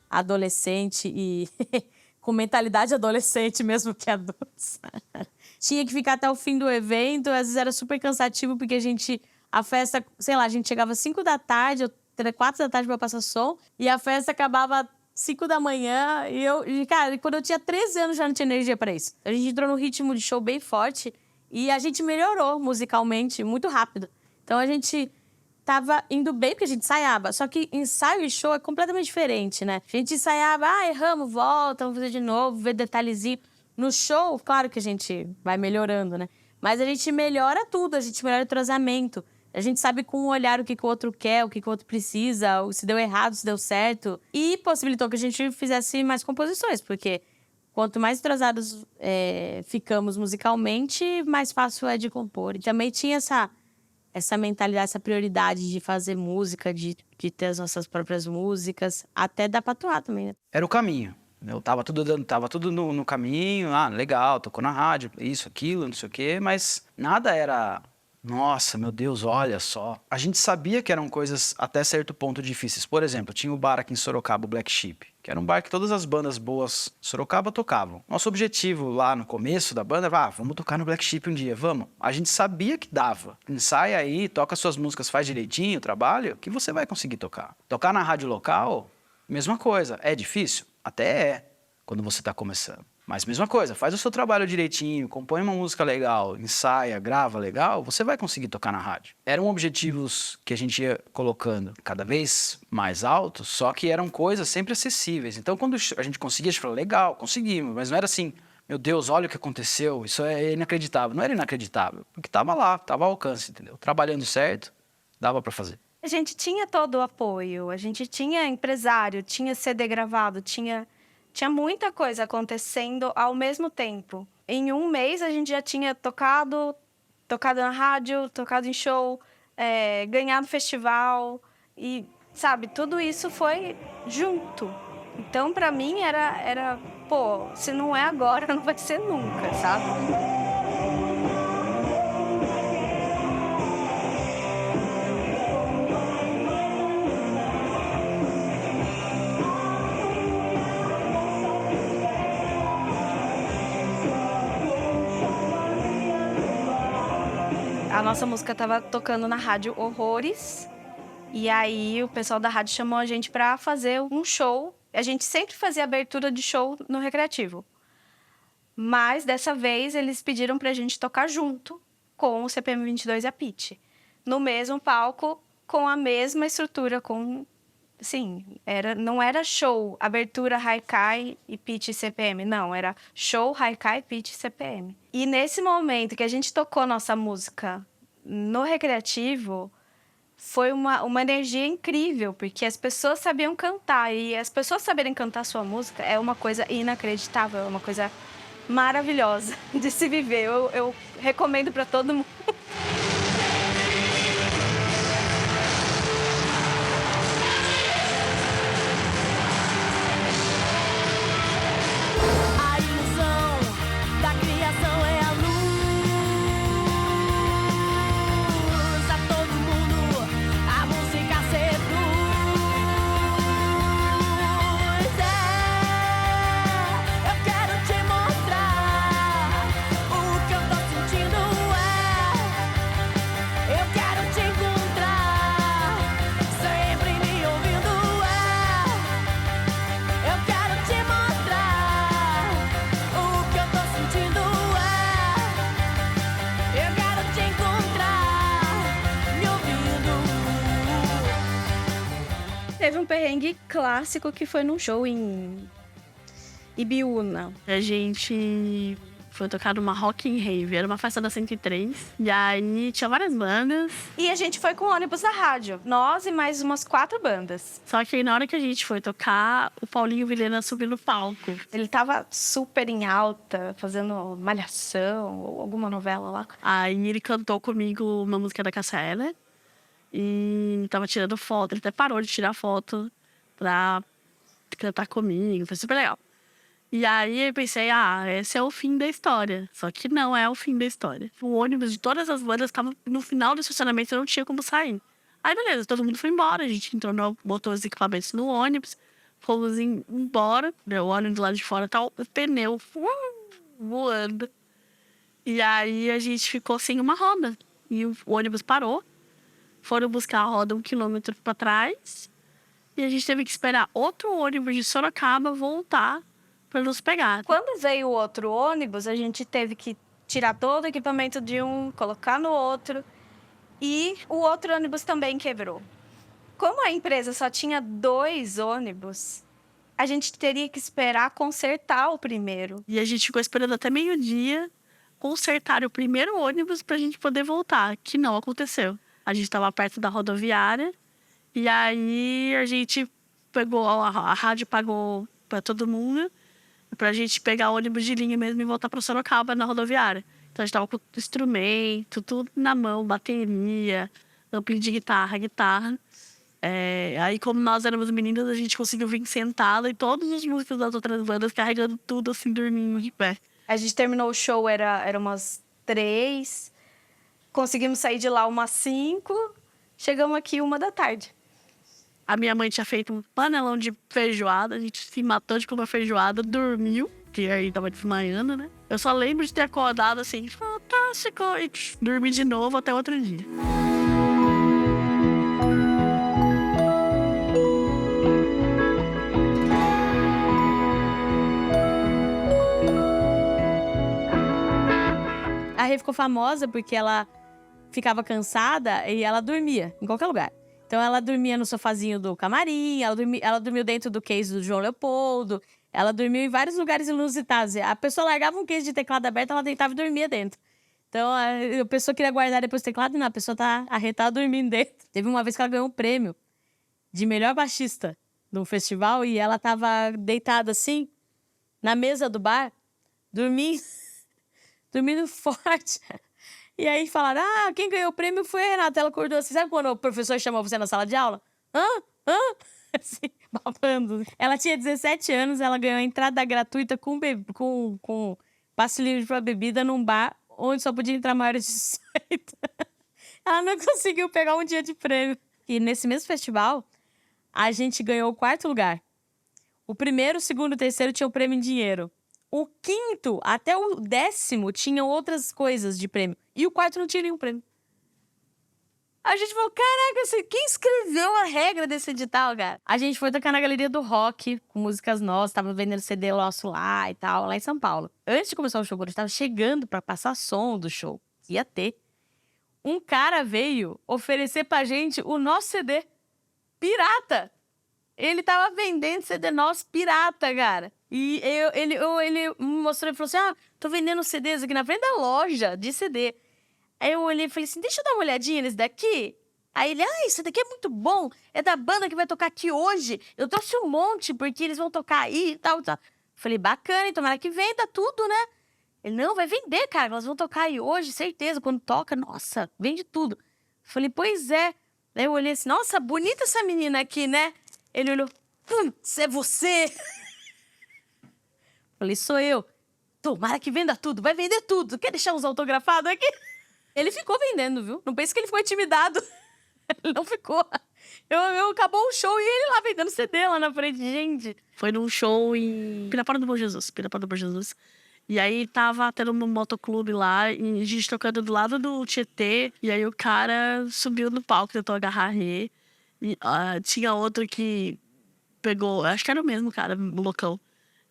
adolescente e com mentalidade adolescente mesmo que adultos. Tinha que ficar até o fim do evento, às vezes era super cansativo porque a festa, sei lá, a gente chegava às 5 da tarde, 4 da tarde para passar som e a festa acabava 5 da manhã cara, quando eu tinha 13 anos já não tinha energia para isso. A gente entrou num ritmo de show bem forte e a gente melhorou musicalmente muito rápido. Então a gente tava indo bem porque a gente ensaiava, só que ensaio e show é completamente diferente, né? A gente ensaiava, erramos, volta, vamos fazer de novo, ver detalhezinho. No show, claro que a gente vai melhorando, né? Mas a gente melhora tudo, a gente melhora o entrosamento. A gente sabe com o olhar o que o outro quer, o que o outro precisa, se deu errado, se deu certo. E possibilitou que a gente fizesse mais composições, porque quanto mais entrosados ficamos musicalmente, mais fácil é de compor. E também tinha essa mentalidade, essa prioridade de fazer música, de ter as nossas próprias músicas, até da Patois também, né? Era o caminho. Tava tudo no caminho, legal, tocou na rádio, isso, aquilo, não sei o quê, mas nada era... Nossa, meu Deus, olha só. A gente sabia que eram coisas até certo ponto difíceis. Por exemplo, tinha o bar aqui em Sorocaba, o Black Sheep, que era um bar que todas as bandas boas de Sorocaba tocavam. Nosso objetivo lá no começo da banda era, vamos tocar no Black Sheep um dia, vamos. A gente sabia que dava. Ensaia aí, toca suas músicas, faz direitinho o trabalho, que você vai conseguir tocar. Tocar na rádio local... mesma coisa. É difícil? Até é, quando você está começando. Mas mesma coisa, faz o seu trabalho direitinho, compõe uma música legal, ensaia, grava legal, você vai conseguir tocar na rádio. Eram objetivos que a gente ia colocando cada vez mais altos, só que eram coisas sempre acessíveis. Então, quando a gente conseguia, a gente falava, legal, conseguimos, mas não era assim, meu Deus, olha o que aconteceu, isso é inacreditável. Não era inacreditável, porque estava lá, estava ao alcance, entendeu? Trabalhando certo, dava para fazer. A gente tinha todo o apoio, a gente tinha empresário, tinha CD gravado, tinha muita coisa acontecendo ao mesmo tempo. Em um mês, a gente já tinha tocado na rádio, tocado em show, ganhado festival. E, sabe, tudo isso foi junto. Então, pra mim, era pô, se não é agora, não vai ser nunca, sabe? A nossa música estava tocando na rádio Horrores. E aí o pessoal da rádio chamou a gente para fazer um show. A gente sempre fazia abertura de show no Recreativo. Mas dessa vez eles pediram pra gente tocar junto com o CPM 22 e a Pitty. No mesmo palco, com a mesma estrutura, sim, não era show, abertura Haikai e Pitty CPM, não, era show Haikai, Pitty CPM. E nesse momento que a gente tocou nossa música no Recreativo, foi uma energia incrível, porque as pessoas sabiam cantar, e as pessoas saberem cantar sua música é uma coisa inacreditável, é uma coisa maravilhosa de se viver. Eu recomendo para todo mundo. Teve um perrengue clássico que foi num show em Ibiúna. A gente foi tocar numa Rock in Rave, era uma festa da 103. E aí tinha várias bandas. E a gente foi com o ônibus da rádio, nós e mais umas 4 bandas. Só que aí na hora que a gente foi tocar, o Paulinho Vilhena subiu no palco. Ele tava super em alta, fazendo Malhação ou alguma novela lá. Aí ele cantou comigo uma música da Cássia Eller. E tava tirando foto, ele até parou de tirar foto pra cantar comigo, foi super legal. E aí eu pensei, esse é o fim da história. Só que não é o fim da história. O ônibus de todas as bandas ficava no final do estacionamento, não tinha como sair. Aí beleza, todo mundo foi embora, a gente entrou, botou os equipamentos no ônibus, fomos embora, o ônibus do lado de fora tá o pneu voando. E aí a gente ficou sem uma roda. E o ônibus parou. Foram buscar a roda 1 quilômetro para trás. E a gente teve que esperar outro ônibus de Sorocaba voltar para nos pegar. Quando veio o outro ônibus, a gente teve que tirar todo o equipamento de um, colocar no outro. E o outro ônibus também quebrou. Como a empresa só tinha 2 ônibus, a gente teria que esperar consertar o primeiro. E a gente ficou esperando até meio-dia consertar o primeiro ônibus para a gente poder voltar, que não aconteceu. A gente estava perto da rodoviária e aí a gente pegou, a rádio pagou para todo mundo pra gente pegar o ônibus de linha mesmo e voltar para Sorocaba na rodoviária. Então a gente tava com instrumento, tudo na mão, bateria, ampli de guitarra. Aí como nós éramos meninas, a gente conseguiu vir sentada e todos os músicos das outras bandas carregando tudo assim, dormindo de pé. A gente terminou o show, era umas 3... Conseguimos sair de lá umas 5, chegamos aqui 1h. A minha mãe tinha feito um panelão de feijoada, a gente se matou de comer feijoada, dormiu, que aí tava desmaiando, né? Eu só lembro de ter acordado assim, fantástico, e dormir de novo até outro dia. A Rê ficou famosa porque ela ficava cansada e ela dormia em qualquer lugar. Então ela dormia no sofazinho do camarim, ela dormiu dentro do case do João Leopoldo, ela dormiu em vários lugares inusitados. A pessoa largava um case de teclado aberto, ela deitava e dormia dentro. Então a pessoa queria guardar depois o teclado, não, a Rê tava dormindo dentro. Teve uma vez que ela ganhou um prêmio de melhor baixista num festival e ela tava deitada assim, na mesa do bar, dormindo forte. E aí falaram, quem ganhou o prêmio foi a Renata. Ela acordou assim, sabe quando o professor chamou você na sala de aula? Assim, babando. Ela tinha 17 anos, ela ganhou a entrada gratuita com passe livre pra bebida num bar onde só podia entrar maiores de 18. Ela não conseguiu pegar um dia de prêmio. E nesse mesmo festival, a gente ganhou o 4º lugar. O 1º, o 2º e o 3º tinham prêmio em dinheiro. O 5º até o 10º tinham outras coisas de prêmio. E o 4º não tinha nenhum prêmio. A gente falou, caraca, quem escreveu a regra desse edital, cara? A gente foi tocar na Galeria do Rock, com músicas nossas, tava vendendo CD nosso lá e tal, lá em São Paulo. Antes de começar o show, quando a gente tava chegando pra passar som do show, ia ter, um cara veio oferecer pra gente o nosso CD pirata. Ele tava vendendo CD nosso pirata, cara. E ele me mostrou e falou assim, tô vendendo CDs aqui na frente da loja de CD. Aí eu olhei e falei assim, deixa eu dar uma olhadinha nesse daqui. Aí ele, esse daqui é muito bom, é da banda que vai tocar aqui hoje. Eu trouxe um monte, porque eles vão tocar aí e tal. Falei, bacana, então tomara que venda tudo, né? Ele, não, vai vender, cara, elas vão tocar aí hoje, certeza. Quando toca, nossa, vende tudo. Falei, pois é. Aí eu olhei assim, nossa, bonita essa menina aqui, né? Ele olhou, é você? Falei, sou eu. Tomara que venda tudo, vai vender tudo. Quer deixar uns autografados aqui? Ele ficou vendendo, viu? Não pense que ele ficou intimidado. Ele não ficou. Acabou o show e ele lá vendendo CD lá na frente, gente. Foi num show em Pirapora do Bom Jesus. E aí tava tendo um motoclube lá, e a gente tocando do lado do Tietê. E aí o cara subiu no palco, tentou agarrar a Rê. E, tinha outro que pegou, acho que era o mesmo cara, o loucão.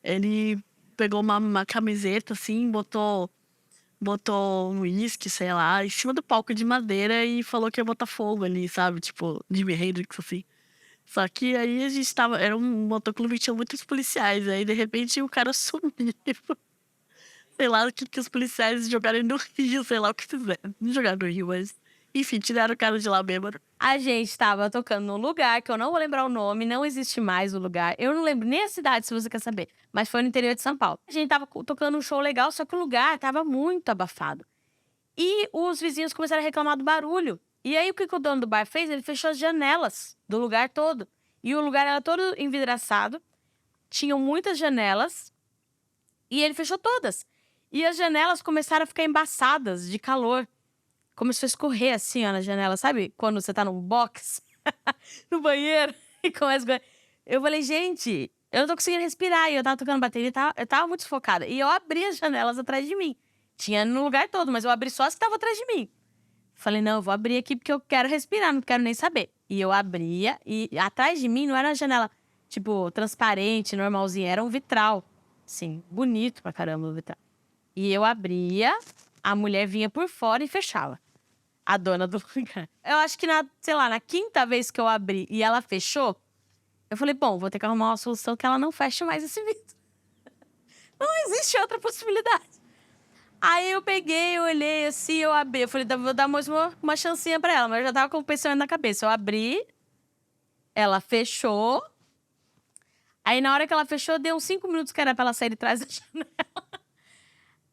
Ele pegou uma camiseta assim, botou um uísque, sei lá, em cima do palco de madeira e falou que ia botar fogo ali, sabe? Tipo, Jimi Hendrix, assim. Só que aí a gente tava... Era um motoclube que tinha muitos policiais. Aí, de repente, o cara sumiu. Sei lá o que os policiais jogaram no rio, sei lá o que fizeram. Não jogaram no rio, mas... Enfim, tiraram o cara de lá bêbado. A gente tava tocando num lugar que eu não vou lembrar o nome, não existe mais o lugar. Eu não lembro nem a cidade, se você quer saber. Mas foi no interior de São Paulo. A gente tava tocando um show legal, só que o lugar tava muito abafado. E os vizinhos começaram a reclamar do barulho. E aí, o que o dono do bar fez? Ele fechou as janelas do lugar todo. E o lugar era todo envidraçado. Tinham muitas janelas. E ele fechou todas. E as janelas começaram a ficar embaçadas de calor. Começou a escorrer assim, ó, na janela. Sabe quando você tá num box, no banheiro, e começa a... Eu falei, gente, eu não tô conseguindo respirar. E eu tava tocando bateria, eu tava muito sufocada. E eu abri as janelas atrás de mim. Tinha no lugar todo, mas eu abri só as que estavam atrás de mim. Falei, não, eu vou abrir aqui porque eu quero respirar, não quero nem saber. E eu abria, e atrás de mim não era uma janela, tipo, transparente, normalzinha. Era um vitral, assim, bonito pra caramba o vitral. E eu abria, a mulher vinha por fora e fechava. A dona do lugar. Eu acho que na 5ª vez que eu abri e ela fechou, eu falei, bom, vou ter que arrumar uma solução que ela não feche mais esse vidro. Não existe outra possibilidade. Aí eu peguei, eu olhei assim, eu abri. Eu falei, vou dar uma chancinha pra ela, mas eu já tava com o pensamento na cabeça. Eu abri, ela fechou. Aí na hora que ela fechou, deu uns 5 minutos que era pra ela sair de trás da janela.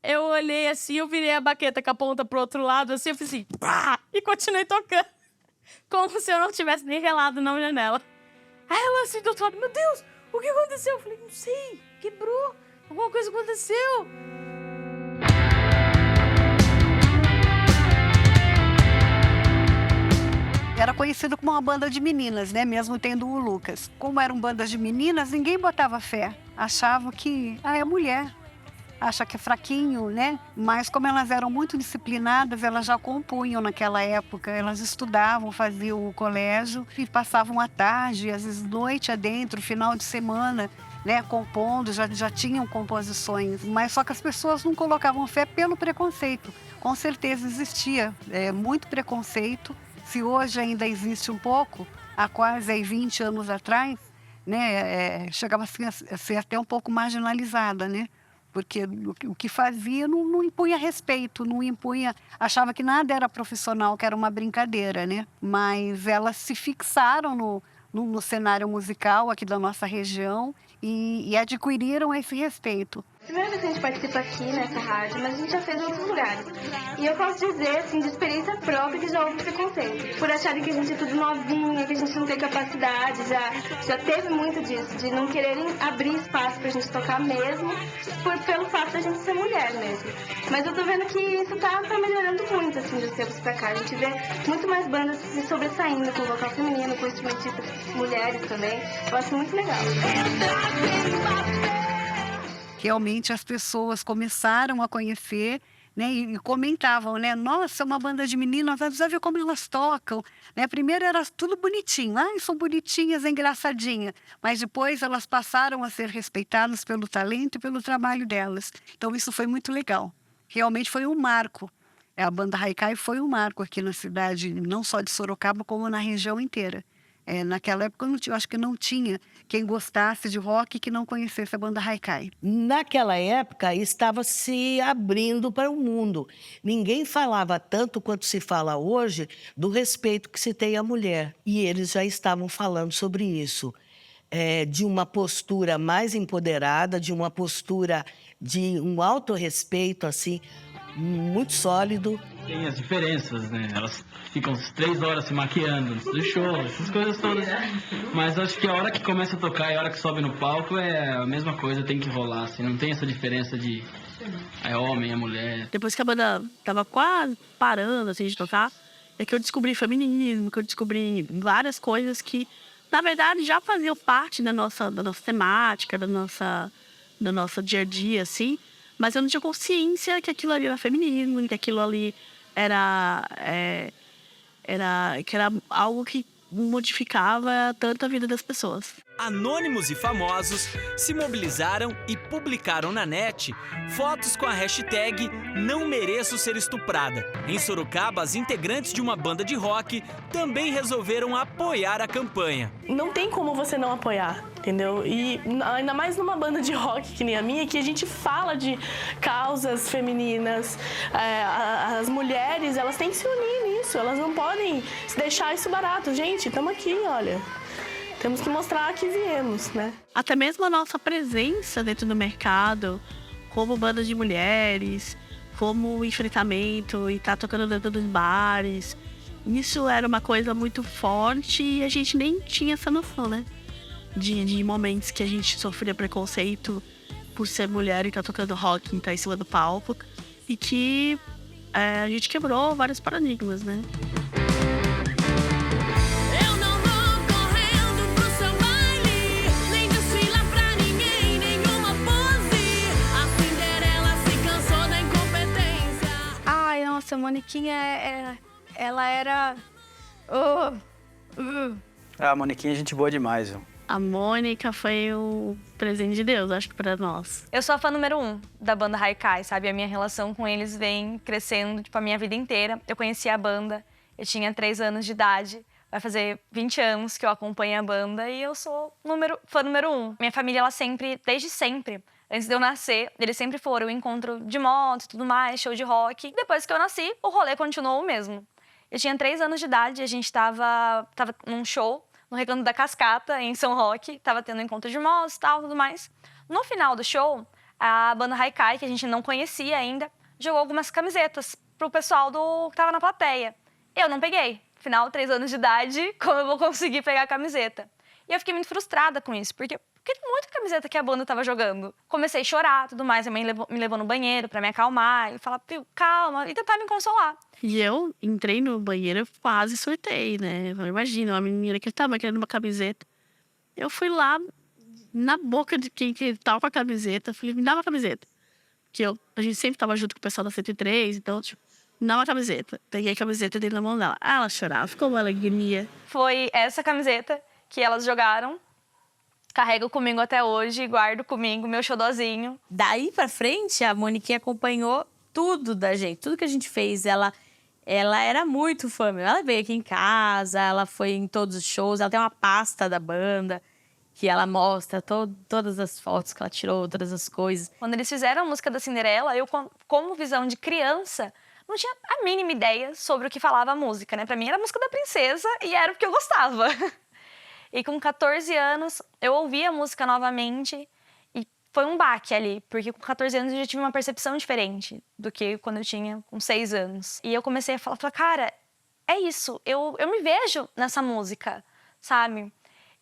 Eu olhei assim, eu virei a baqueta com a ponta pro outro lado, assim, eu fiz assim, pá! E continuei tocando. Como se eu não tivesse nem relado na janela. Aí ela assim, do outro lado, meu Deus, o que aconteceu? Eu falei, não sei, quebrou, alguma coisa aconteceu. Era conhecido como uma banda de meninas, né? Mesmo tendo o Lucas. Como eram bandas de meninas, ninguém botava fé. Achavam que, é mulher. Acha que é fraquinho, né? Mas como elas eram muito disciplinadas, elas já compunham naquela época. Elas estudavam, faziam o colégio e passavam a tarde, às vezes noite adentro, final de semana, né, compondo, já tinham composições, mas só que as pessoas não colocavam fé pelo preconceito. Com certeza existia muito preconceito. Se hoje ainda existe um pouco, há quase aí 20 anos atrás, né, chegava assim, a ser até um pouco marginalizada, né? Porque o que fazia não impunha respeito, não impunha, achava que nada era profissional, que era uma brincadeira, né? Mas elas se fixaram no cenário musical aqui da nossa região e adquiriram esse respeito. Primeira vez que a gente participa aqui nessa rádio, mas a gente já fez em outros lugares. E eu posso dizer, assim, de experiência própria, que já houve preconceito. Por acharem que a gente é tudo novinha, que a gente não tem capacidade, já teve muito disso, de não quererem abrir espaço pra gente tocar mesmo, pelo fato da gente ser mulher mesmo. Mas eu tô vendo que isso tá melhorando muito, assim, dos tempos pra cá. A gente vê muito mais bandas se sobressaindo, com vocal feminino, com instrumentistas mulheres também. Eu acho muito legal. Realmente as pessoas começaram a conhecer, né, e comentavam, né? Nossa, é uma banda de meninas, já viu como elas tocam? Né? Primeiro era tudo bonitinho, são bonitinhas, engraçadinhas. Mas depois elas passaram a ser respeitadas pelo talento e pelo trabalho delas. Então isso foi muito legal. Realmente foi um marco. A banda Haikai foi um marco aqui na cidade, não só de Sorocaba, como na região inteira. Naquela época, eu acho que não tinha quem gostasse de rock que não conhecesse a banda Haikai. Naquela época, estava se abrindo para o mundo. Ninguém falava tanto quanto se fala hoje do respeito que se tem à mulher. E eles já estavam falando sobre isso. De uma postura mais empoderada, de uma postura de um autorrespeito, assim, muito sólido. Tem as diferenças, né? Elas ficam 3 horas se maquiando antes do show, essas coisas todas. Mas acho que a hora que começa a tocar e a hora que sobe no palco é a mesma coisa, tem que rolar, assim. Não tem essa diferença de homem, mulher. Depois que a banda tava quase parando, assim, de tocar, é que eu descobri feminismo, que eu descobri várias coisas que, na verdade, já faziam parte da nossa temática, do nosso dia a dia, assim. Mas eu não tinha consciência que aquilo ali era feminismo, que aquilo ali era algo que modificava tanto a vida das pessoas. Anônimos e famosos se mobilizaram e publicaram na net fotos com a hashtag Não Mereço Ser Estuprada. Em Sorocaba, as integrantes de uma banda de rock também resolveram apoiar a campanha. Não tem como você não apoiar, entendeu? E ainda mais numa banda de rock que nem a minha, que a gente fala de causas femininas. As mulheres, elas têm que se unir nisso, elas não podem deixar isso barato. Gente, estamos aqui, olha. Temos que mostrar que viemos, né? Até mesmo a nossa presença dentro do mercado, como banda de mulheres, como enfrentamento e tá tocando dentro dos bares. Isso era uma coisa muito forte e a gente nem tinha essa noção, né? De momentos que a gente sofria preconceito por ser mulher e tá tocando rock e tá em cima do palco. E que a gente quebrou vários paradigmas, né? Nossa, a Moniquinha, ela era... A Moniquinha é gente boa demais, viu? A Mônica foi o presente de Deus, acho que pra nós. Eu sou a fã número 1 da banda Haikai, sabe? A minha relação com eles vem crescendo, a minha vida inteira. Eu conheci a banda, eu tinha 3 anos de idade. Vai fazer 20 anos que eu acompanho a banda e eu sou fã número 1. Minha família, ela sempre, desde sempre... Antes de eu nascer, eles sempre foram encontro de moto e tudo mais, show de rock. Depois que eu nasci, o rolê continuou o mesmo. Eu tinha 3 anos de idade, a gente tava num show no Recanto da Cascata, em São Roque. Tava tendo encontro de motos e tal, tudo mais. No final do show, a banda Haikai, que a gente não conhecia ainda, jogou algumas camisetas pro pessoal que tava na plateia. Eu não peguei. Afinal, 3 anos de idade, como eu vou conseguir pegar a camiseta? E eu fiquei muito frustrada com isso, porque muita camiseta que a banda tava jogando. Comecei a chorar, tudo mais. A mãe me levou no banheiro pra me acalmar. E falar, calma, e tentar me consolar. E eu entrei no banheiro e quase surtei, né? Imagina, uma menina que tava querendo uma camiseta. Eu fui lá, na boca de quem tava com a camiseta. Falei, me dá uma camiseta. Porque a gente sempre tava junto com o pessoal da 103, então, me dá uma camiseta. Peguei a camiseta dele na mão dela. Ela chorava, ficou uma alegria. Foi essa camiseta que elas jogaram. Carrego comigo até hoje, guardo comigo meu xodozinho. Daí pra frente, a Moniquinha acompanhou tudo da gente, tudo que a gente fez. Ela era muito fã mesmo. Ela veio aqui em casa, ela foi em todos os shows, ela tem uma pasta da banda que ela mostra todas as fotos que ela tirou, todas as coisas. Quando eles fizeram a música da Cinderela, eu, como visão de criança, não tinha a mínima ideia sobre o que falava a música, né? Pra mim era a música da princesa e era o que eu gostava. E com 14 anos, eu ouvi a música novamente e foi um baque ali, porque com 14 anos eu já tive uma percepção diferente do que quando eu tinha com 6 anos. E eu comecei a falar, cara, é isso, eu me vejo nessa música, sabe?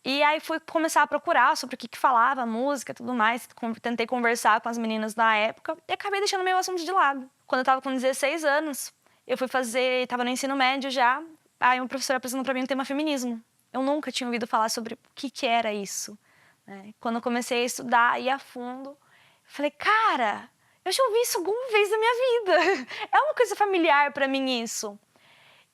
E aí fui começar a procurar sobre o que falava a música e tudo mais, tentei conversar com as meninas da época e acabei deixando meio assunto de lado. Quando eu tava com 16 anos, eu fui tava no ensino médio já, aí uma professora apresentou pra mim o tema feminismo. Eu nunca tinha ouvido falar sobre o que era isso, né? Quando eu comecei a estudar, ir a fundo, falei, cara, eu já ouvi isso alguma vez na minha vida. É uma coisa familiar pra mim isso.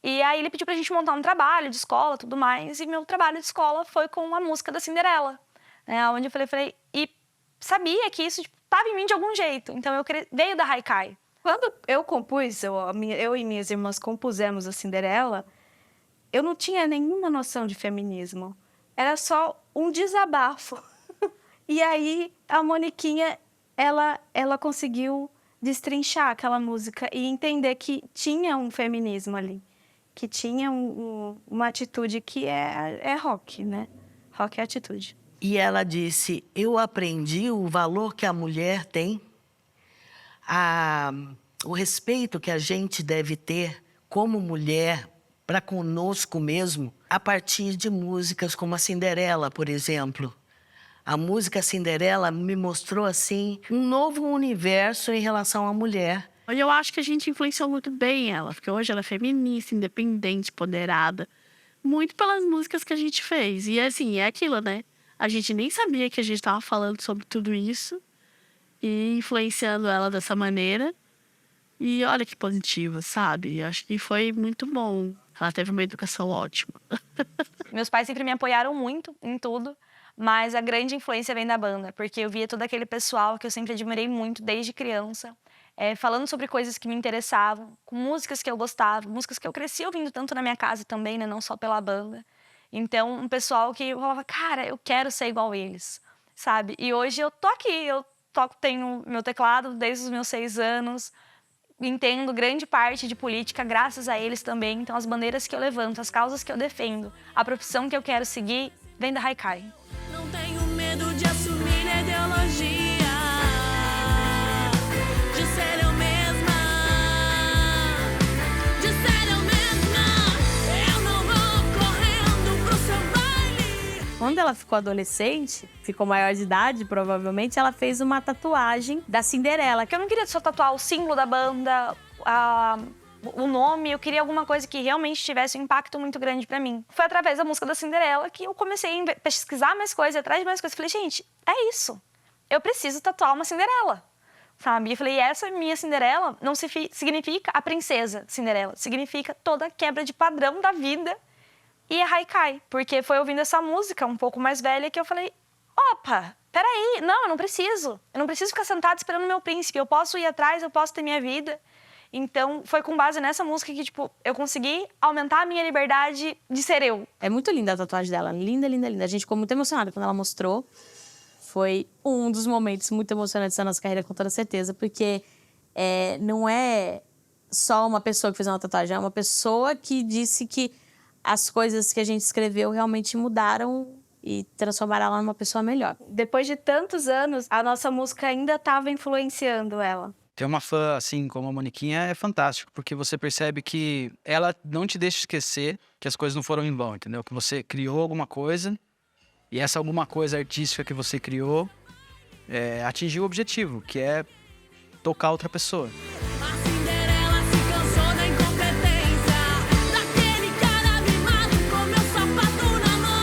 E aí ele pediu pra gente montar um trabalho de escola, tudo mais, e meu trabalho de escola foi com a música da Cinderela, né? Onde eu falei, e sabia que isso tava em mim de algum jeito, então veio da Haikai. Quando eu compus, eu e minhas irmãs compusemos a Cinderela, eu não tinha nenhuma noção de feminismo. Era só um desabafo. E aí, a Moniquinha, ela conseguiu destrinchar aquela música e entender que tinha um feminismo ali. Que tinha uma atitude que é rock, né? Rock é atitude. E ela disse, eu aprendi o valor que a mulher tem, o respeito que a gente deve ter como mulher para conosco mesmo, a partir de músicas como a Cinderela, por exemplo. A música Cinderela me mostrou, assim, um novo universo em relação à mulher. Eu acho que a gente influenciou muito bem ela, porque hoje ela é feminista, independente, empoderada, muito pelas músicas que a gente fez. E assim, é aquilo, né? A gente nem sabia que a gente estava falando sobre tudo isso e influenciando ela dessa maneira. E olha que positivo, sabe? Acho que foi muito bom. Ela teve uma educação ótima. Meus pais sempre me apoiaram muito em tudo, mas a grande influência vem da banda, porque eu via todo aquele pessoal que eu sempre admirei muito desde criança, falando sobre coisas que me interessavam, com músicas que eu gostava, músicas que eu cresci ouvindo tanto na minha casa também, né? Não só pela banda. Então, um pessoal que eu falava, cara, eu quero ser igual eles, sabe? E hoje eu tô aqui, tenho meu teclado desde os meus 6 anos, entendo grande parte de política graças a eles também. Então, as bandeiras que eu levanto, as causas que eu defendo, a profissão que eu quero seguir, vem da Haikai. Não tenho medo de assumir a ideologia, de ser eu mesma, de ser eu mesma. Eu não vou correndo pro seu baile. Quando ela ficou adolescente, ficou maior de idade, provavelmente, ela fez uma tatuagem da Cinderela. Porque eu não queria só tatuar o símbolo da banda, o nome, eu queria alguma coisa que realmente tivesse um impacto muito grande pra mim. Foi através da música da Cinderela que eu comecei a pesquisar mais coisas, atrás de mais coisas. Falei, gente, é isso. Eu preciso tatuar uma Cinderela, sabe? E eu falei, essa minha Cinderela não significa a princesa Cinderela, significa toda a quebra de padrão da vida e a Haikai. Porque foi ouvindo essa música um pouco mais velha que eu falei, opa, peraí, não, eu não preciso. Eu não preciso ficar sentada esperando o meu príncipe. Eu posso ir atrás, eu posso ter minha vida. Então, foi com base nessa música que, eu consegui aumentar a minha liberdade de ser eu. É muito linda a tatuagem dela. Linda, linda, linda. A gente ficou muito emocionada quando ela mostrou. Foi um dos momentos muito emocionantes da nossa carreira, com toda certeza. Porque não é só uma pessoa que fez uma tatuagem. É uma pessoa que disse que as coisas que a gente escreveu realmente mudaram e transformaram ela numa pessoa melhor. Depois de tantos anos, a nossa música ainda estava influenciando ela. Ter uma fã assim como a Moniquinha é fantástico, porque você percebe que ela não te deixa esquecer que as coisas não foram em vão, entendeu? Que você criou alguma coisa e essa alguma coisa artística que você criou atingiu o objetivo, que é tocar outra pessoa. A Cinderela se cansou da incompetência, daquele cara mimado com meu sapato na mão.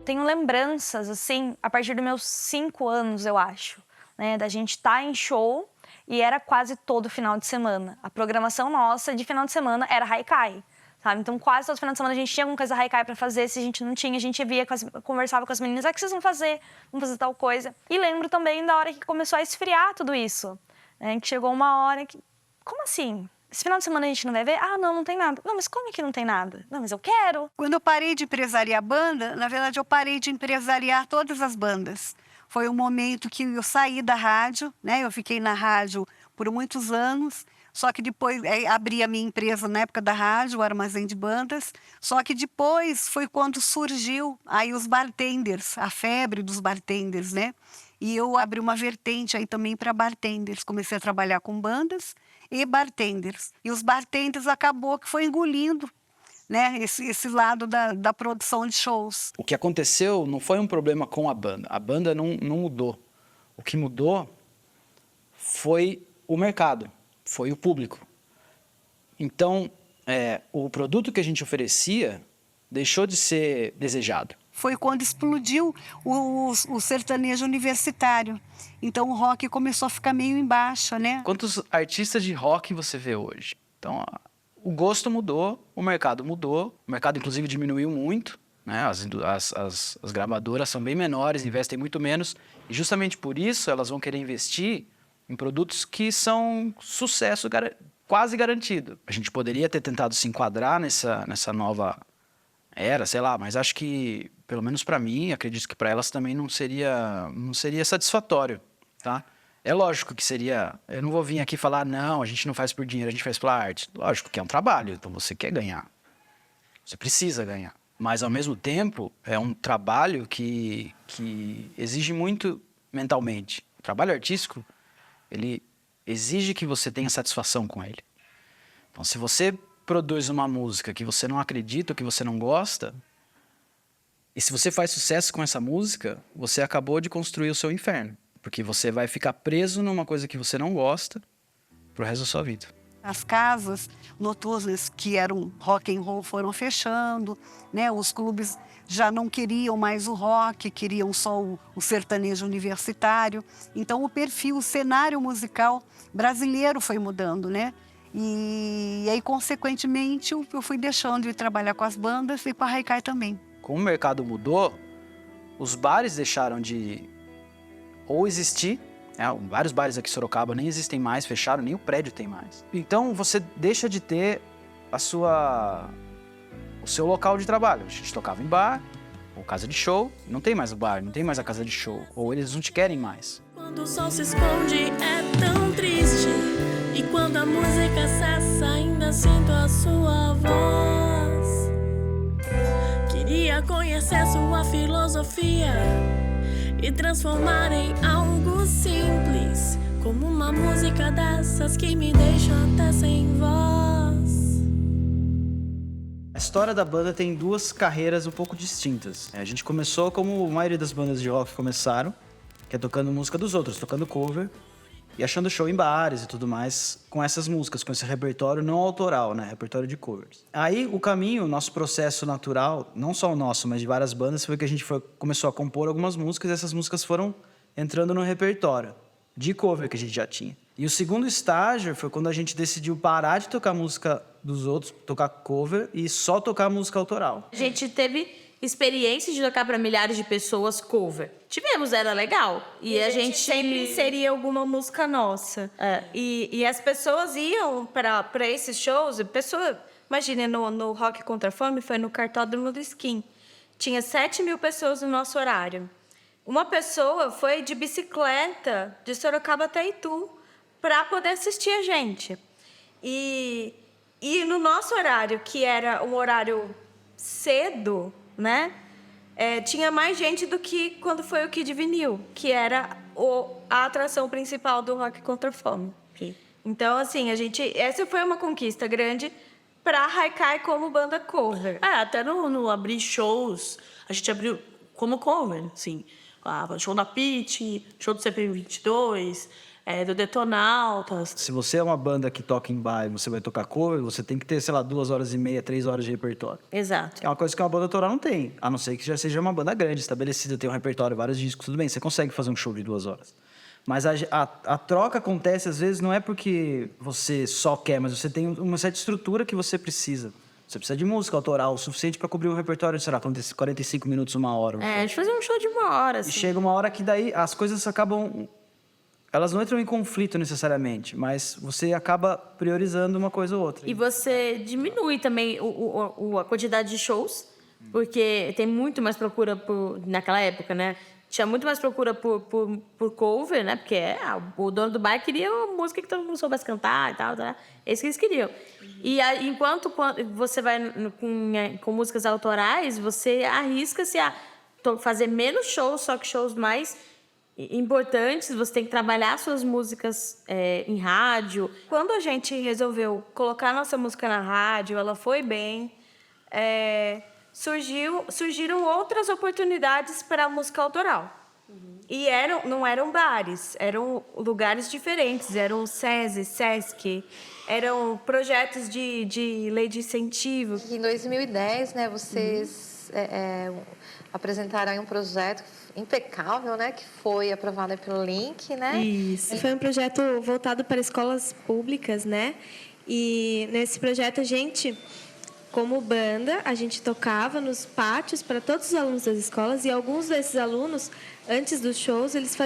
Tenho lembranças, assim, a partir dos meus 5 anos, eu acho, né? Da gente estar em show e era quase todo final de semana. A programação nossa de final de semana era Haikai, sabe? Então, quase todo final de semana a gente tinha alguma coisa haikai pra fazer. Se a gente não tinha, a gente via, conversava com as meninas. O que vocês vão fazer? Vamos fazer tal coisa. E lembro também da hora que começou a esfriar tudo isso. Né? Que chegou uma hora que... Como assim? Esse final de semana a gente não vai ver? Ah, não tem nada. Não, mas como que não tem nada? Não, mas eu quero. Quando eu parei de empresariar a banda, na verdade eu parei de empresariar todas as bandas. Foi um momento que eu saí da rádio, né? Eu fiquei na rádio por muitos anos, só que depois abri a minha empresa na época da rádio, o Armazém de Bandas, só que depois foi quando surgiu aí os bartenders, a febre dos bartenders, né? E eu abri uma vertente aí também para bartenders. Comecei a trabalhar com bandas e bartenders. E os bartenders acabou que foi engolindo, né, esse lado da produção de shows. O que aconteceu não foi um problema com a banda não mudou. O que mudou foi o mercado, foi o público. Então, o produto que a gente oferecia deixou de ser desejado. Foi quando explodiu o sertanejo universitário. Então o rock começou a ficar meio em baixa, né? Quantos artistas de rock você vê hoje? Então, o gosto mudou, o mercado mudou. O mercado, inclusive, diminuiu muito. Né? As gravadoras são bem menores, investem muito menos. E justamente por isso elas vão querer investir em produtos que são sucesso quase garantido. A gente poderia ter tentado se enquadrar nessa nova era, sei lá, mas acho que, pelo menos para mim, acredito que para elas também não seria satisfatório, tá? É lógico que seria... Eu não vou vir aqui falar, não, a gente não faz por dinheiro, a gente faz pela arte. Lógico que é um trabalho, então você quer ganhar. Você precisa ganhar. Mas, ao mesmo tempo, é um trabalho que exige muito mentalmente. O trabalho artístico, ele exige que você tenha satisfação com ele. Então, se você produz uma música que você não acredita, que você não gosta, e se você faz sucesso com essa música, você acabou de construir o seu inferno. Porque você vai ficar preso numa coisa que você não gosta pro resto da sua vida. As casas noturnas que eram rock and roll foram fechando, né? Os clubes já não queriam mais o rock, queriam só o sertanejo universitário. Então o perfil, o cenário musical brasileiro foi mudando, né? E aí, consequentemente, eu fui deixando de trabalhar com as bandas e com a haikai também. Como o mercado mudou, os bares deixaram de ou existir, vários bares aqui em Sorocaba nem existem mais, fecharam, nem o prédio tem mais. Então, você deixa de ter o seu local de trabalho. A gente tocava em bar, ou casa de show, não tem mais o bar, não tem mais a casa de show, ou eles não te querem mais. Quando o sol se esconde é tão triste, e quando a música cessa ainda sinto a sua voz. Queria conhecer sua filosofia e transformar em algo simples, como uma música dessas que me deixa até sem voz. A história da banda tem duas carreiras um pouco distintas. A gente começou como a maioria das bandas de rock começaram, que é tocando música dos outros, tocando cover e achando show em bares e tudo mais com essas músicas, com esse repertório não autoral, né? Repertório de covers. Aí o caminho, o nosso processo natural, não só o nosso, mas de várias bandas, foi que a gente começou a compor algumas músicas e essas músicas foram entrando no repertório de cover que a gente já tinha. E o segundo estágio foi quando a gente decidiu parar de tocar música dos outros, tocar cover e só tocar música autoral. A gente teve experiência de tocar para milhares de pessoas cover. Tivemos, era legal. E a gente sempre inseria alguma música nossa. E as pessoas iam para esses shows. Imagina, no Rock Contra a Fome, foi no Cartódromo do Skin. Tinha 7.000 pessoas no nosso horário. Uma pessoa foi de bicicleta de Sorocaba até Itu para poder assistir a gente. E no nosso horário, que era um horário cedo, né? Tinha mais gente do que quando foi o Kid Vinil, que era a atração principal do Rock Contra a Fome. Okay. Então, assim, essa foi uma conquista grande para a Haikai como banda cover. Até no abrir shows, a gente abriu como cover, assim. Show da Pitty, show do CP22, do Detonautas. Se você é uma banda que toca em bar e você vai tocar cover, você tem que ter, 2 horas e meia, 3 horas de repertório. Exato. É uma coisa que uma banda autoral não tem, a não ser que já seja uma banda grande, estabelecida, tem um repertório, vários discos, tudo bem, você consegue fazer um show de 2 horas. Mas a troca acontece, às vezes, não é porque você só quer, mas você tem uma certa estrutura que você precisa. Você precisa de música autoral o suficiente para cobrir um repertório de, sei lá, 45 minutos, 1 hora. A gente fazia um show de 1 hora, assim. E chega uma hora que daí as coisas acabam... Elas não entram em conflito necessariamente, mas você acaba priorizando uma coisa ou outra. E você diminui também a quantidade de shows, porque tem muito mais procura naquela época, né? Tinha muito mais procura por cover, né? Porque o dono do bar queria uma música que todo mundo soubesse cantar e tal, tá? É isso que eles queriam. E aí, enquanto você vai com músicas autorais, você arrisca-se a fazer menos shows, só que shows mais importantes. Você tem que trabalhar suas músicas em rádio. Quando a gente resolveu colocar nossa música na rádio, ela foi bem. Surgiram outras oportunidades para a música autoral. E não eram bares, eram lugares diferentes, eram SESI, SESC, eram projetos de lei de incentivo. Em 2010, né, vocês apresentaram aí um projeto impecável, né, que foi aprovado pelo Link, né? Isso, foi um projeto voltado para escolas públicas, né? E nesse projeto a gente... Como banda, a gente tocava nos pátios para todos os alunos das escolas e alguns desses alunos, antes dos shows, eles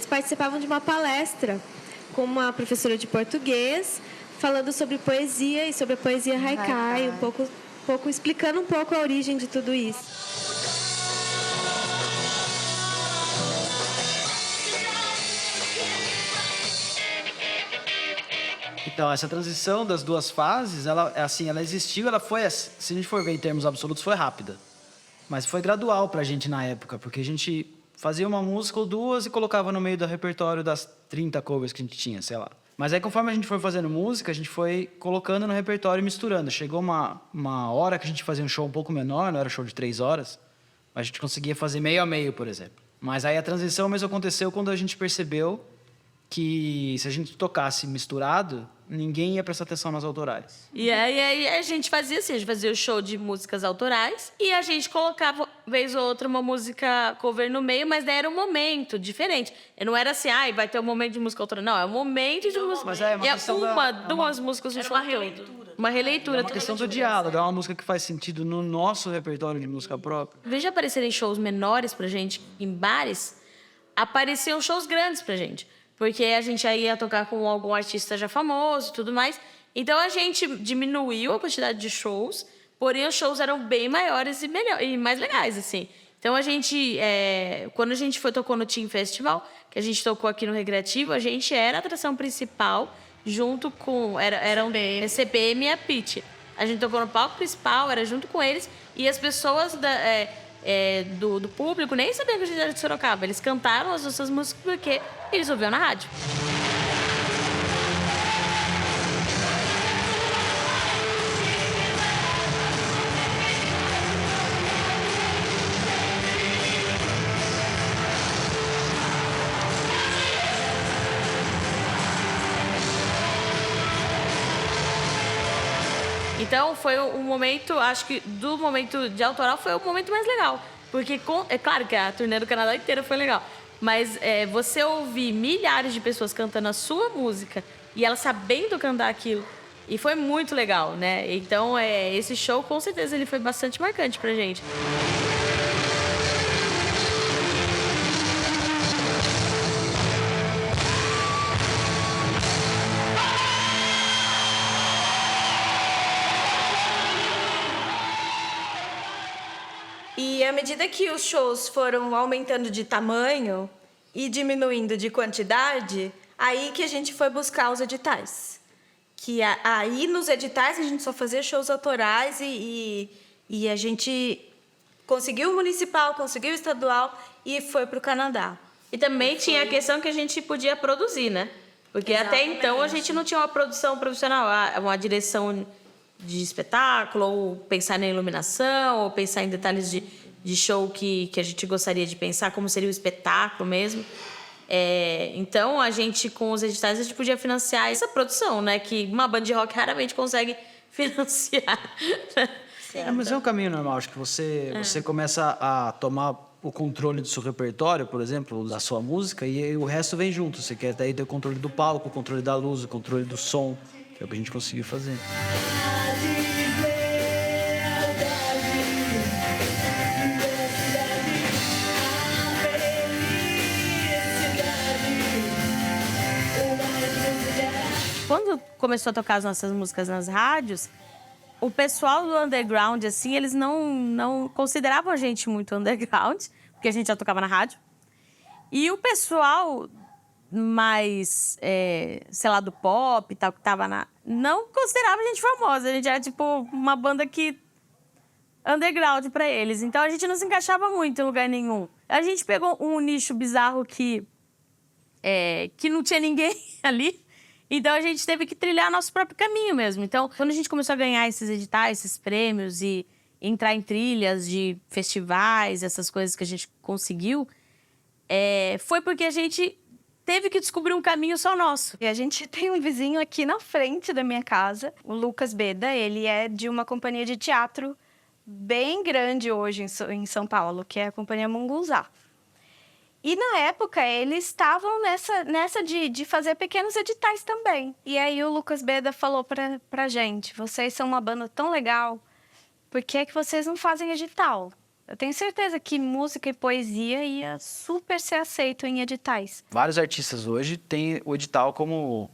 participavam de uma palestra com uma professora de português, falando sobre poesia e sobre a poesia haikai, um pouco explicando um pouco a origem de tudo isso. Então, essa transição das duas fases, ela existiu, ela foi, se a gente for ver em termos absolutos, foi rápida. Mas foi gradual pra gente na época, porque a gente fazia uma música ou duas e colocava no meio do repertório das 30 covers que a gente tinha, sei lá. Mas aí, conforme a gente foi fazendo música, a gente foi colocando no repertório e misturando. Chegou uma hora que a gente fazia um show um pouco menor, não era show de 3 horas, mas a gente conseguia fazer meio a meio, por exemplo. Mas aí a transição mesmo aconteceu quando a gente percebeu que se a gente tocasse misturado, ninguém ia prestar atenção nas autorais. E aí a gente fazia assim, a gente fazia o show de músicas autorais e a gente colocava, vez ou outra, uma música cover no meio, mas daí era um momento diferente. Não era assim, vai ter um momento de música autoral. Não, é um momento de música. Mas é uma questão duas músicas no show todo. Uma releitura. É uma questão do diálogo, é uma música que faz sentido no nosso repertório de música própria. Em vez de aparecerem shows menores pra gente em bares, apareciam shows grandes pra gente. Porque a gente aí ia tocar com algum artista já famoso e tudo mais. Então, a gente diminuiu a quantidade de shows, porém, os shows eram bem maiores e mais legais, assim. Então, a gente... quando a gente tocou no Team Festival, que a gente tocou aqui no Recreativo, a gente era a atração principal, junto com... Eram a CPM e a Pitty. A gente tocou no palco principal, era junto com eles, e as pessoas do público nem sabiam que a gente era de Sorocaba. Eles cantaram as nossas músicas porque eles ouviam na rádio. Então, foi um momento, acho que do momento de autoral foi o momento mais legal. Porque, é claro que a turnê do Canadá inteira foi legal. Mas você ouvir milhares de pessoas cantando a sua música e elas sabendo cantar aquilo, e foi muito legal, né? Então, esse show, com certeza, ele foi bastante marcante pra gente. E à medida que os shows foram aumentando de tamanho e diminuindo de quantidade, aí que a gente foi buscar os editais. Que aí nos editais a gente só fazia shows autorais e a gente conseguiu o municipal, conseguiu o estadual e foi para o Canadá. E também tinha a questão que a gente podia produzir, né? Porque até então a gente não tinha uma produção profissional, uma direção de espetáculo, ou pensar na iluminação, ou pensar em detalhes de show que a gente gostaria de pensar, como seria o espetáculo mesmo. Então, a gente, com os editais, a gente podia financiar essa produção, né? Que uma banda de rock raramente consegue financiar. Mas é um caminho normal. Acho que você começa a tomar o controle do seu repertório, por exemplo, da sua música, e o resto vem junto. Você quer daí ter o controle do palco, o controle da luz, o controle do som. É o que a gente conseguiu fazer. quando começou a tocar as nossas músicas nas rádios, o pessoal do underground, assim, eles não consideravam a gente muito underground, porque a gente já tocava na rádio. E o pessoal mais, sei lá, do pop e tal, que tava não considerava a gente famosa. A gente era, tipo, uma banda que... underground pra eles. Então, a gente não se encaixava muito em lugar nenhum. A gente pegou um nicho bizarro que não tinha ninguém ali. Então, a gente teve que trilhar nosso próprio caminho mesmo. Então, quando a gente começou a ganhar esses editais, esses prêmios e entrar em trilhas de festivais, essas coisas que a gente conseguiu, foi porque a gente teve que descobrir um caminho só nosso. E a gente tem um vizinho aqui na frente da minha casa, o Lucas Beda. Ele é de uma companhia de teatro bem grande hoje em São Paulo, que é a Companhia Mungunzá. E na época eles estavam nessa de fazer pequenos editais também. E aí o Lucas Beda falou pra gente: vocês são uma banda tão legal, por que vocês não fazem edital? Eu tenho certeza que música e poesia ia super ser aceito em editais. Vários artistas hoje têm o edital como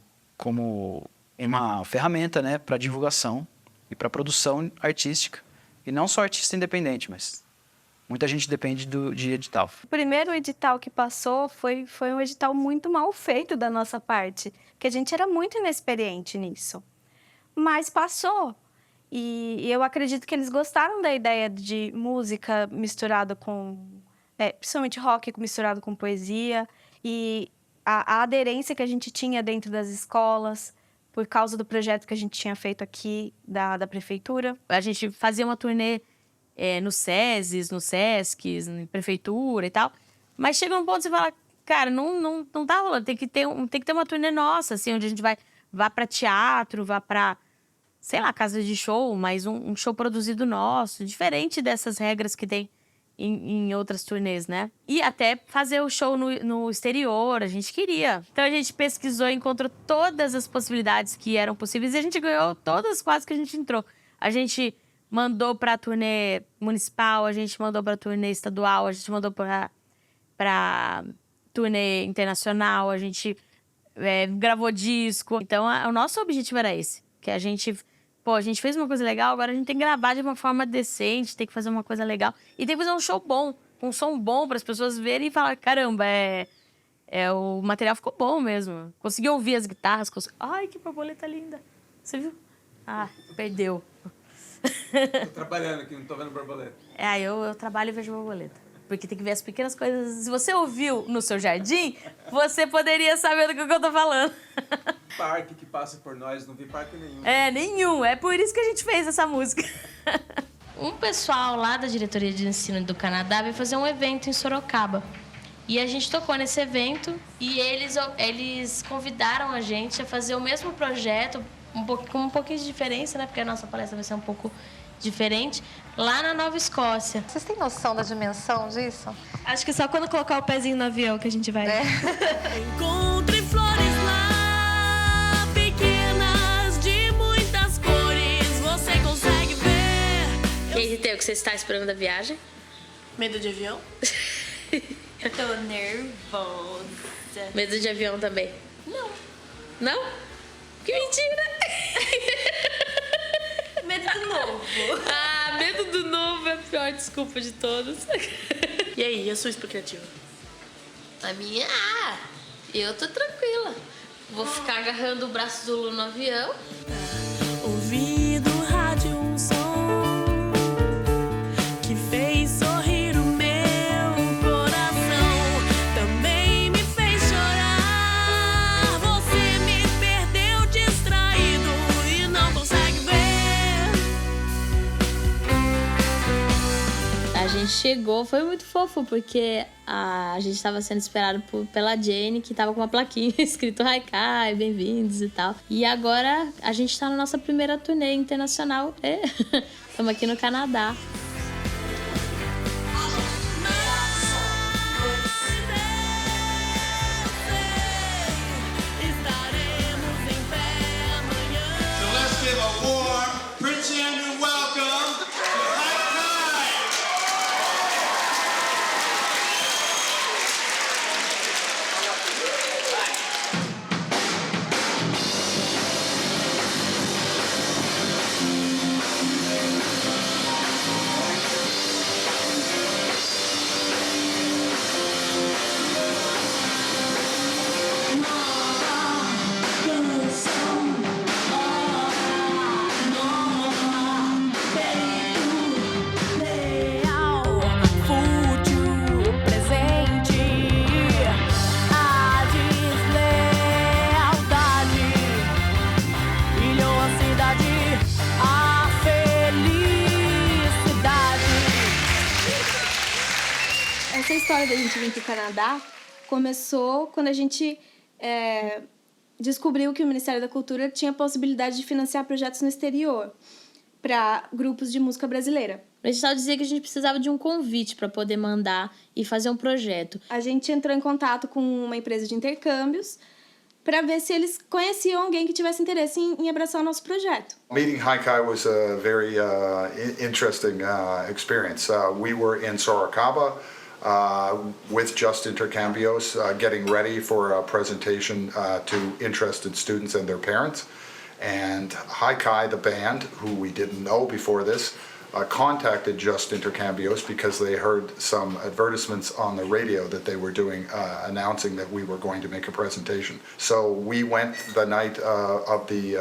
uma ferramenta, né, para divulgação e para produção artística. E não só artista independente, mas muita gente depende de edital. O primeiro edital que passou foi um edital muito mal feito da nossa parte, porque a gente era muito inexperiente nisso. Mas passou. E eu acredito que eles gostaram da ideia de música misturada com... principalmente rock misturado com poesia. E a aderência que a gente tinha dentro das escolas, por causa do projeto que a gente tinha feito aqui da prefeitura. A gente fazia uma turnê no SESIs, no SESCs, na prefeitura e tal. Mas chega um ponto que você fala, cara, não tá rolando. Tem que ter uma turnê nossa, assim, onde a gente vá para teatro, vá para, sei lá, casa de show, mas um show produzido nosso, diferente dessas regras que tem em outras turnês, né? E até fazer o show no exterior, a gente queria. Então a gente pesquisou e encontrou todas as possibilidades que eram possíveis e a gente ganhou todas quase que a gente entrou. A gente mandou pra turnê municipal, a gente mandou pra turnê estadual, a gente mandou pra turnê internacional, a gente gravou disco. Então o nosso objetivo era esse, que a gente fez uma coisa legal, agora a gente tem que gravar de uma forma decente, tem que fazer uma coisa legal. E tem que fazer um show bom, um som bom para as pessoas verem e falar, caramba, o material ficou bom mesmo. Consegui ouvir as guitarras, ai, que borboleta linda. Você viu? Ah, perdeu. Tô trabalhando aqui, não tô vendo borboleta. Eu trabalho e vejo borboleta. Porque tem que ver as pequenas coisas. Se você ouviu no seu jardim, você poderia saber do que eu tô falando. Parque que passa por nós, não vi parque nenhum. Nenhum. É por isso que a gente fez essa música. Um pessoal lá da Diretoria de Ensino do Canadá veio fazer um evento em Sorocaba. E a gente tocou nesse evento e eles convidaram a gente a fazer o mesmo projeto, com um pouquinho de diferença, né? Porque a nossa palestra vai ser um pouco diferente, lá na Nova Escócia. Vocês têm noção da dimensão disso? Acho que só quando colocar o pezinho no avião que a gente vai... Encontre flores lá, pequenas, de muitas cores, você consegue ver. E aí, Riteu, o que você está esperando da viagem? Medo de avião? Eu tô nervosa. Medo de avião também? Não. Não? Que mentira! Medo do novo. Ah, medo do novo é a pior desculpa de todos. E aí, a sua expectativa? A minha? Eu tô tranquila. Vou ficar agarrando o braço do Lu no avião. Ouvi do rádio um som que fez sorrir o meu coração. Também me fez chorar. Você me perdeu distraído e não consegue ver. A gente chegou, foi muito fofo, porque a gente estava sendo esperado pela Jenny, que estava com uma plaquinha escrito Haikai, bem-vindos e tal. E agora a gente está na nossa primeira turnê internacional. Estamos aqui no Canadá. So let's give a warm Prince Andrew welcome to Haikai. história da gente vir para o Canadá começou quando a gente descobriu que o Ministério da Cultura tinha a possibilidade de financiar projetos no exterior para grupos de música brasileira. A gente só dizia que a gente precisava de um convite para poder mandar e fazer um projeto. A gente entrou em contato com uma empresa de intercâmbios para ver se eles conheciam alguém que tivesse interesse em abraçar o nosso projeto. Meeting Haikai was a very interesting experience. We were in Sorocaba with Just Intercambios, getting ready for a presentation to interested students and their parents. And Haikai, the band, who we didn't know before this, contacted Just Intercambios because they heard some advertisements on the radio that they were doing, announcing that we were going to make a presentation. So we went the night of the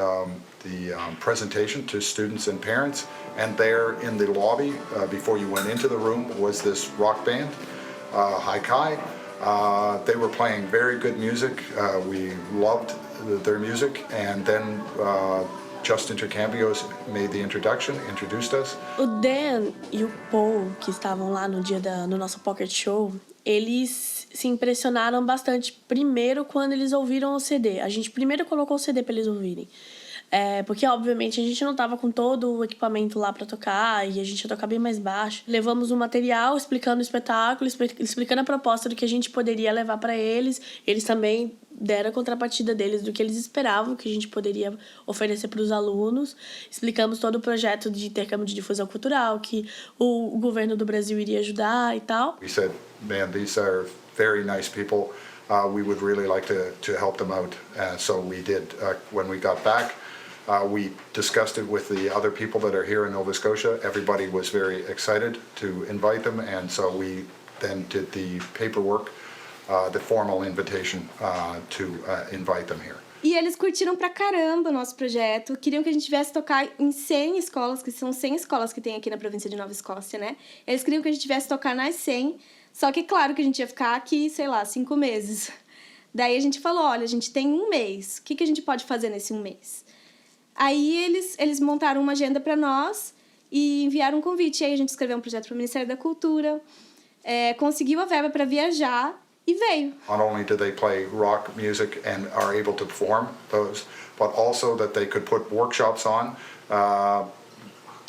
presentation to students and parents, and there in the lobby, before you went into the room, was this rock band, Haikai. They were playing very good music. We loved their music, and then Just Intercambios made the introduction, introduced us. O Dan e o Paul, que estavam lá no dia no nosso Pocket Show, eles se impressionaram bastante primeiro quando eles ouviram o CD. A gente primeiro colocou o CD para eles ouvirem. Porque, obviamente, a gente não tava com todo o equipamento lá para tocar e a gente ia tocar bem mais baixo. Levamos um material explicando o espetáculo, explicando a proposta do que a gente poderia levar para eles. Eles também deram a contrapartida deles do que eles esperavam que a gente poderia oferecer para os alunos. Explicamos todo o projeto de intercâmbio de difusão cultural, que o governo do Brasil iria ajudar e tal. We said, man, these are very nice people. We would really like to help them out. So we did. When we got back, we discussed it with the other people that are here in Nova Scotia. Everybody was very excited to invite them, and so we then did the paperwork, the formal invitation to invite them here. E eles curtiram pra caramba o nosso projeto, queriam que a gente viesse tocar em 100 escolas, que são 100 escolas que tem aqui na província de Nova Escócia, né? Eles queriam que a gente viesse tocar nas 100, só que claro que a gente ia ficar aqui, sei lá, 5 meses. Daí a gente falou, olha, a gente tem 1 mês, o que a gente pode fazer nesse 1 mês? Aí eles montaram uma agenda para nós e enviaram um convite. Aí a gente escreveu um projeto para o Ministério da Cultura, conseguiu a verba para viajar e veio. Not only do they play rock music and are able to perform those, but also that they could put workshops on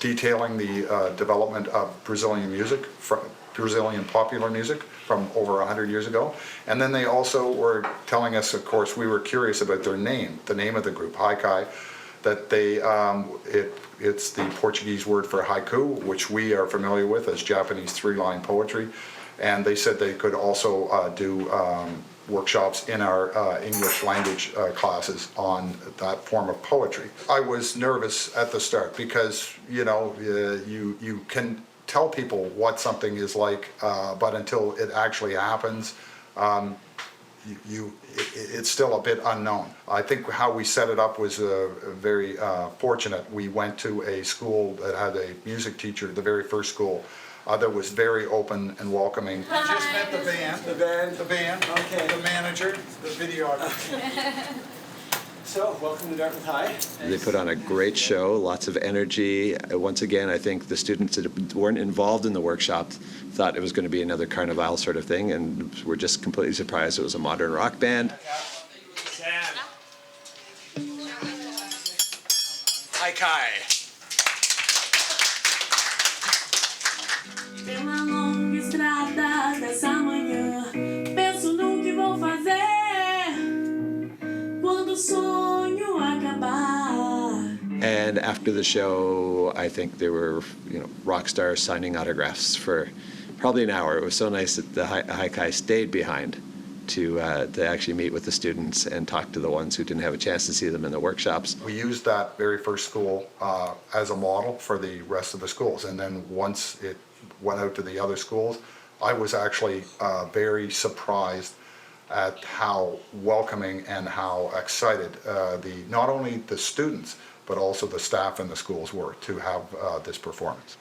detailing the development of Brazilian music, Brazilian popular music from over 100 years ago. And then they also were telling us, of course, we were curious about their name, the name of the group, Haikai, that they, it's the Portuguese word for haiku, which we are familiar with as Japanese 3-line poetry. And they said they could also do workshops in our English language classes on that form of poetry. I was nervous at the start because, you know, you can tell people what something is like, but until it actually happens, it's still a bit unknown. I think how we set it up was very fortunate. We went to a school that had a music teacher, the very first school, that was very open and welcoming. You just met the band, okay, the manager, the videographer. So, welcome to Dartmouth High. They put on a great show, lots of energy. Once again, I think the students that weren't involved in the workshop thought it was going to be another Carnival sort of thing, and were just completely surprised it was a modern rock band. Haikai. Pela longa estrada dessa manhã, penso no que vou fazer quando o sonho acabar. And after the show, I think there were, rock stars signing autographs for probably an hour. It was so nice that the Haikai stayed behind to actually meet with the students and talk to the ones who didn't have a chance to see them in the workshops. We used that very first school as a model for the rest of the schools, and then once it went out to the other schools, I was actually very surprised at how welcoming and how excited not only the students but also the staff in the schools were to have this performance.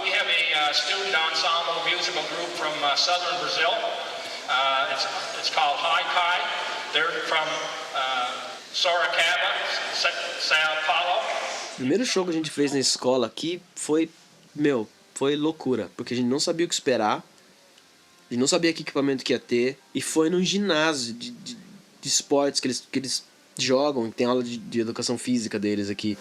We have a student ensemble musical group from southern Brazil. It's called Haikai. They're from Sorocaba, Sao Paulo. O primeiro show que a gente fez na escola aqui foi loucura, porque a gente não sabia o que esperar. A gente não sabia que equipamento que ia ter. E foi num ginásio de esportes que eles jogam, tem aula de educação física deles aqui.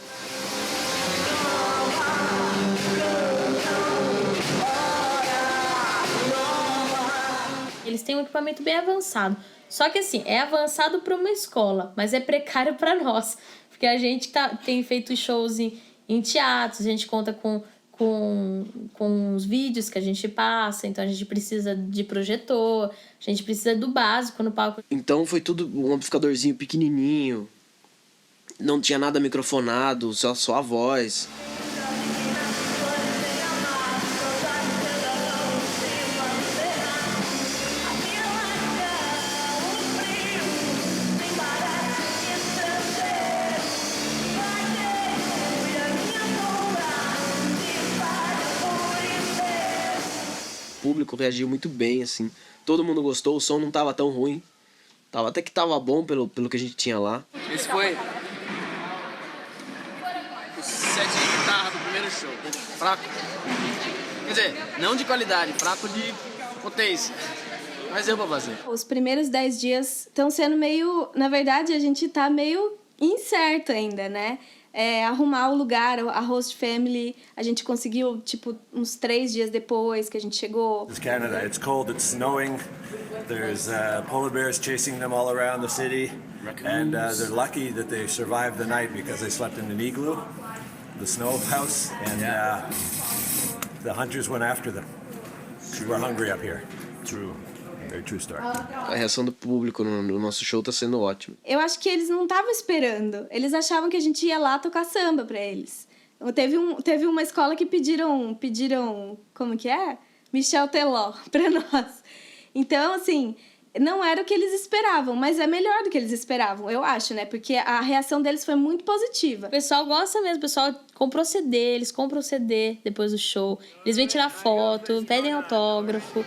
Eles têm um equipamento bem avançado. Só que assim, é avançado para uma escola, mas é precário para nós. Porque a gente tem feito shows em teatros, a gente conta com os vídeos que a gente passa, então a gente precisa de projetor, a gente precisa do básico no palco. Então foi tudo um amplificadorzinho pequenininho, não tinha nada microfonado, só a voz. O público reagiu muito bem, assim. Todo mundo gostou, o som não tava tão ruim. Até que tava bom pelo que a gente tinha lá. Esse foi o set de guitarra do primeiro show. Fraco. Quer dizer, não de qualidade, fraco de potência. Mas deu pra fazer. Os primeiros 10 dias estão sendo meio... Na verdade, a gente tá meio incerto ainda, né? Arrumar o lugar, a host family, a gente conseguiu, tipo, uns 3 dias depois que a gente chegou. It's Canada. It's cold, it's snowing. There's polar bears chasing them all around the city. And they're lucky that they survived the night because they slept in an igloo, the snow house, and the hunters went after them. We're hungry up here. True. Very true story. A reação do público no nosso show tá sendo ótima. Eu acho que eles não estavam esperando. Eles achavam que a gente ia lá tocar samba pra eles. Teve uma escola que pediram, como que é? Michel Teló pra nós. Então, assim, não era o que eles esperavam, mas é melhor do que eles esperavam, eu acho, né? Porque a reação deles foi muito positiva. O pessoal gosta mesmo, o pessoal comprou CD, eles compram CD depois do show. Eles vêm tirar foto, pedem autógrafo.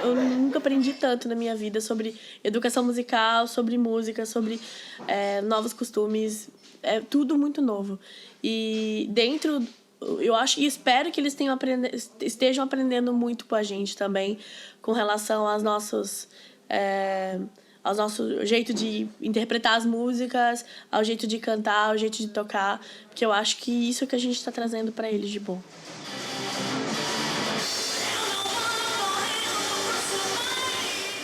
Eu nunca aprendi tanto na minha vida sobre educação musical, sobre música, sobre novos costumes. É tudo muito novo. E dentro, eu acho e espero que eles estejam aprendendo muito com a gente também, com relação ao nosso jeito de interpretar as músicas, ao jeito de cantar, ao jeito de tocar, porque eu acho que isso é que a gente está trazendo para eles de bom.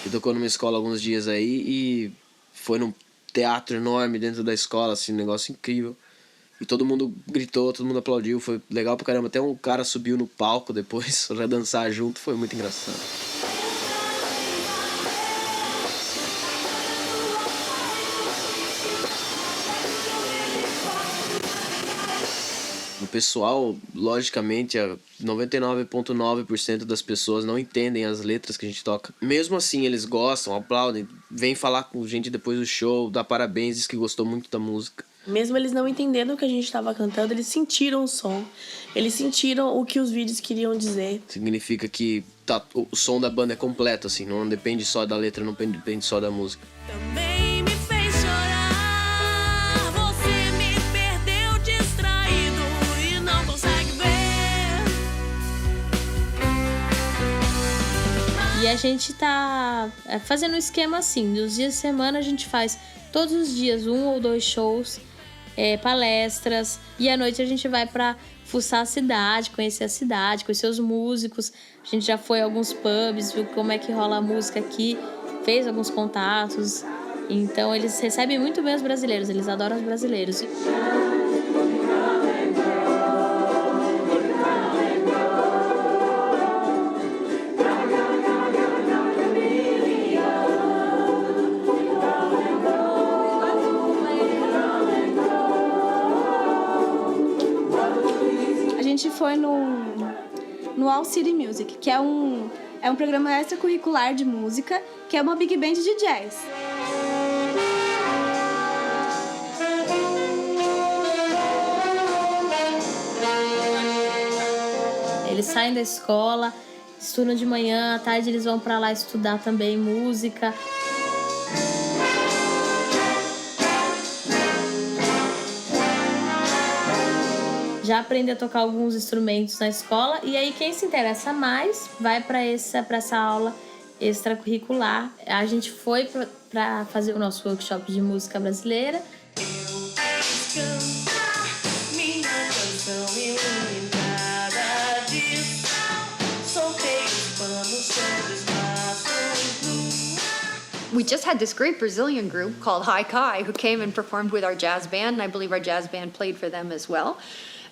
Ele tocou numa escola alguns dias aí e foi num teatro enorme dentro da escola, assim, um negócio incrível. E todo mundo gritou, todo mundo aplaudiu, foi legal pra caramba. Até um cara subiu no palco depois pra dançar junto, foi muito engraçado. O pessoal, logicamente, 99,9% das pessoas não entendem as letras que a gente toca. Mesmo assim, eles gostam, aplaudem, vêm falar com a gente depois do show, dá parabéns, diz que gostou muito da música. Mesmo eles não entendendo o que a gente estava cantando, eles sentiram o som. Eles sentiram o que os vídeos queriam dizer. Significa que o som da banda é completo, assim, não depende só da letra, não depende só da música. Também me fez chorar, você me perdeu distraído e não consegue ver. E a gente tá fazendo um esquema assim, dos dias de semana a gente faz todos os dias 1 ou 2 shows, palestras, e à noite a gente vai pra fuçar a cidade, conhecer os músicos. A gente já foi a alguns pubs, viu como é que rola a música aqui, fez alguns contatos. Então eles recebem muito bem os brasileiros, eles adoram os brasileiros. A gente foi no All City Music, que é um programa extracurricular de música, que é uma big band de jazz. Eles saem da escola, estudam de manhã, à tarde eles vão pra lá estudar também música. já aprender a tocar alguns instrumentos na escola. E aí quem se interessa mais vai para essa aula extracurricular. A gente foi para fazer o nosso workshop de música brasileira. We just had this great Brazilian group called Haikai who came and performed with our jazz band, and I believe our jazz band played for them as well.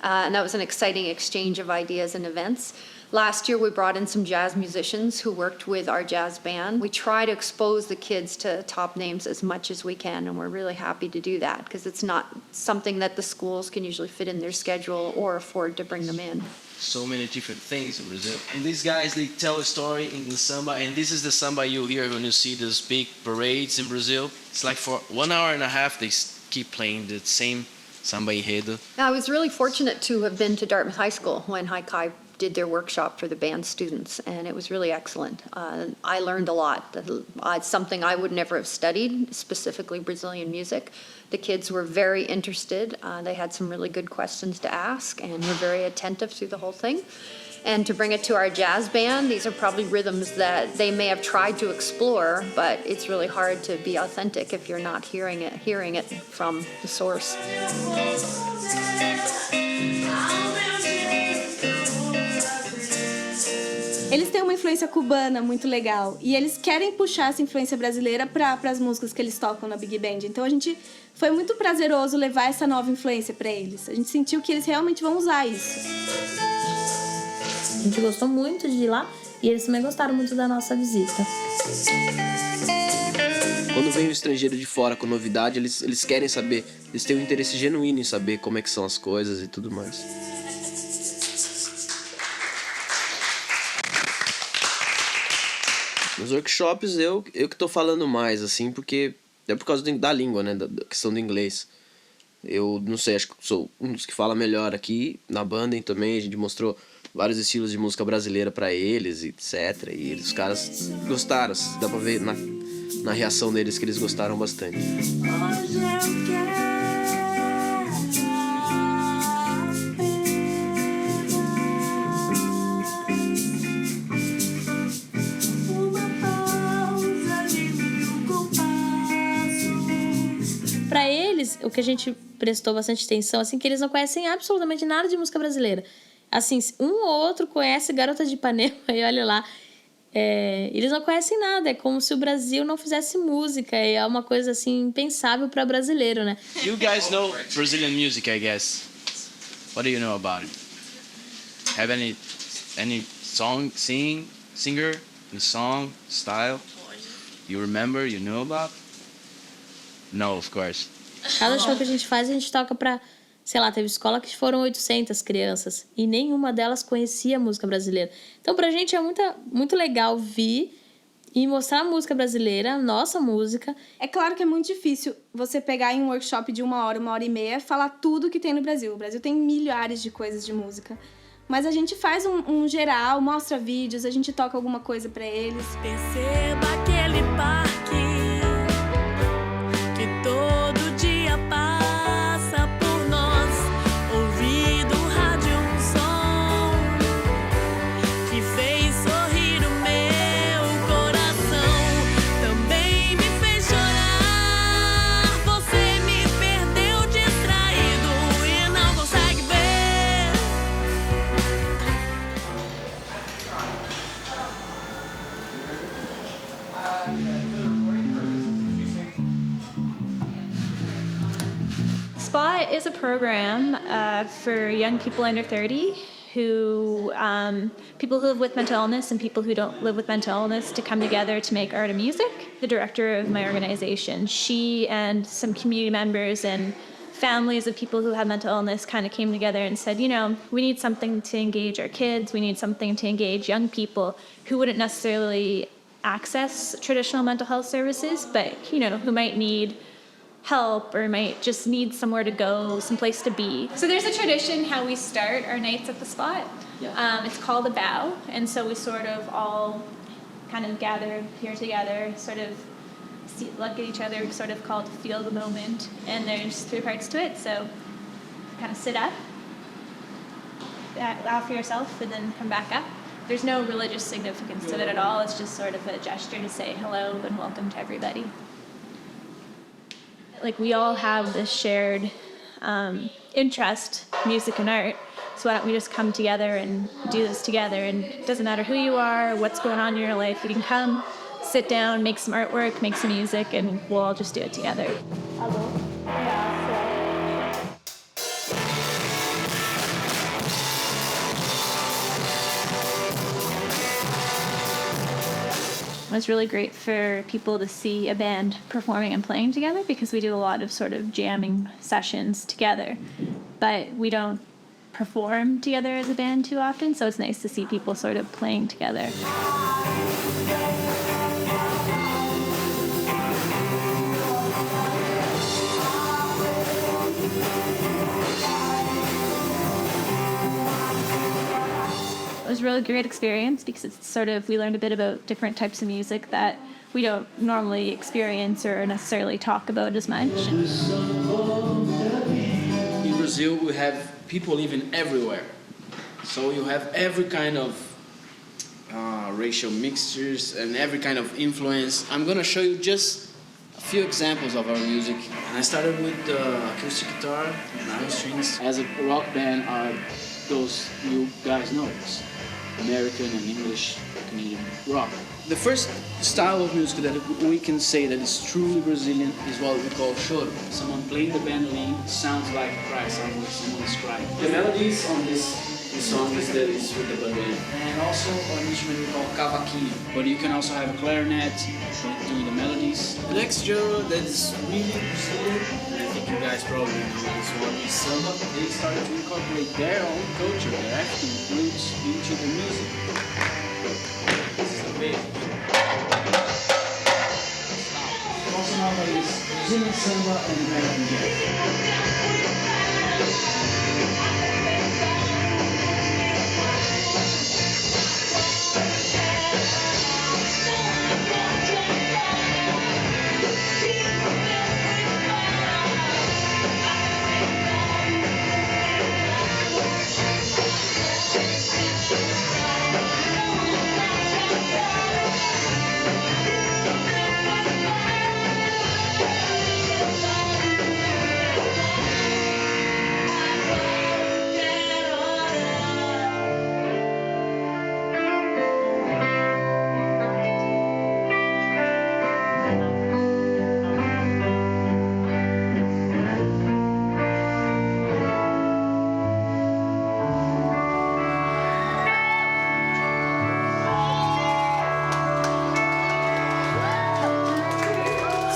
And that was an exciting exchange of ideas and events. Last year, we brought in some jazz musicians who worked with our jazz band. We try to expose the kids to top names as much as we can, and we're really happy to do that because it's not something that the schools can usually fit in their schedule or afford to bring them in. So many different things in Brazil. And these guys, they tell a story in the samba, and this is the samba you hear when you see those big parades in Brazil. It's like for 1 hour and a half, they keep playing the same samba enredo. I was really fortunate to have been to Dartmouth High School when Haikai did their workshop for the band students, and it was really excellent. I learned a lot. It's something I would never have studied, specifically Brazilian music. The kids were very interested. They had some really good questions to ask and were very attentive through the whole thing. And to bring it to our jazz band, these are probably rhythms that they may have tried to explore, but it's really hard to be authentic if you're not hearing it from the source. Eles têm uma influência cubana muito legal e eles querem puxar essa influência brasileira para as músicas que eles tocam na Big Band. Então foi muito prazeroso levar essa nova influência para eles. A gente sentiu que eles realmente vão usar isso. A gente gostou muito de ir lá e eles também gostaram muito da nossa visita. Quando vem um estrangeiro de fora com novidade, eles querem saber, eles têm um interesse genuíno em saber como é que são as coisas e tudo mais. Nos workshops eu que tô falando mais, assim, porque é por causa da língua, né, da questão do inglês. Eu não sei, acho que sou um dos que fala melhor aqui. Na banda também a gente mostrou vários estilos de música brasileira pra eles, etc. E os caras gostaram, dá pra ver na reação deles que eles gostaram bastante. Hoje eu quero Pra eles, o que a gente prestou bastante atenção, assim, que eles não conhecem absolutamente nada de música brasileira. Assim, um ou outro conhece Garota de Ipanema e olha lá. Eles não conhecem nada, é como se o Brasil não fizesse música, e é uma coisa, assim, impensável pra brasileiro, né? You guys know Brazilian music, I guess. What do you know about it? Have any singer, any song, style you remember, you know about? No, of course. Cada show que a gente toca pra... Sei lá, teve escola que foram 800 crianças e nenhuma delas conhecia a música brasileira. Então, pra gente é muito legal vir e mostrar a música brasileira, a nossa música. É claro que é muito difícil você pegar em um workshop de 1 hora, 1h30, falar tudo que tem no Brasil. O Brasil tem milhares de coisas de música. Mas a gente faz um geral, mostra vídeos, a gente toca alguma coisa pra eles. Perceba aquele parque que todo dia passa por nós. Ouvi do rádio um som que fez sorrir o meu coração. Também me fez chorar. Você me perdeu distraído e não consegue ver. SPOT is a program for young people under 30 who, people who live with mental illness and people who don't live with mental illness, to come together to make art and music. The director of my organization, she and some community members and families of people who have mental illness kind of came together and said, you know, we need something to engage our kids, we need something to engage young people who wouldn't necessarily access traditional mental health services, but, you know, who might need help or might just need somewhere to go, someplace to be. So there's a tradition how we start our nights at the SPOT. Yeah. It's called a bow, and so we sort of all kind of gather here together, sort of look at each other, sort of called feel the moment, and there's 3 parts to it. So kind of sit up, out for yourself and then come back up. There's no religious significance to it at all. It's just sort of a gesture to say hello and welcome to everybody. Like, we all have this shared interest, music and art, so why don't we just come together and do this together? And it doesn't matter who you are, what's going on in your life, you can come, sit down, make some artwork, make some music, and we'll all just do it together. It was really great for people to see a band performing and playing together because we do a lot of sort of jamming sessions together, but we don't perform together as a band too often, so it's nice to see people sort of playing together. It was a really great experience because it's sort of, we learned a bit about different types of music that we don't normally experience or necessarily talk about as much. In Brazil, we have people living everywhere. So you have every kind of racial mixtures and every kind of influence. I'm gonna show you just a few examples of our music. And I started with acoustic guitar and iron strings. As a rock band, those you guys know, American and English, Canadian rock. The first style of music that we can say that is truly Brazilian is what we call choro. Someone playing the bandoline sounds like a cry, sounds like someone is crying. The melodies on this song is with the bandoline. And also an instrument we call cavaquinho, but you can also have a clarinet doing the melodies. The next genre that is really Brazilian, and I think you guys probably know this one, is samba. They started to incorporate their own culture, their African roots into the music. This is the basic. Also known as Brazilian samba and American jazz.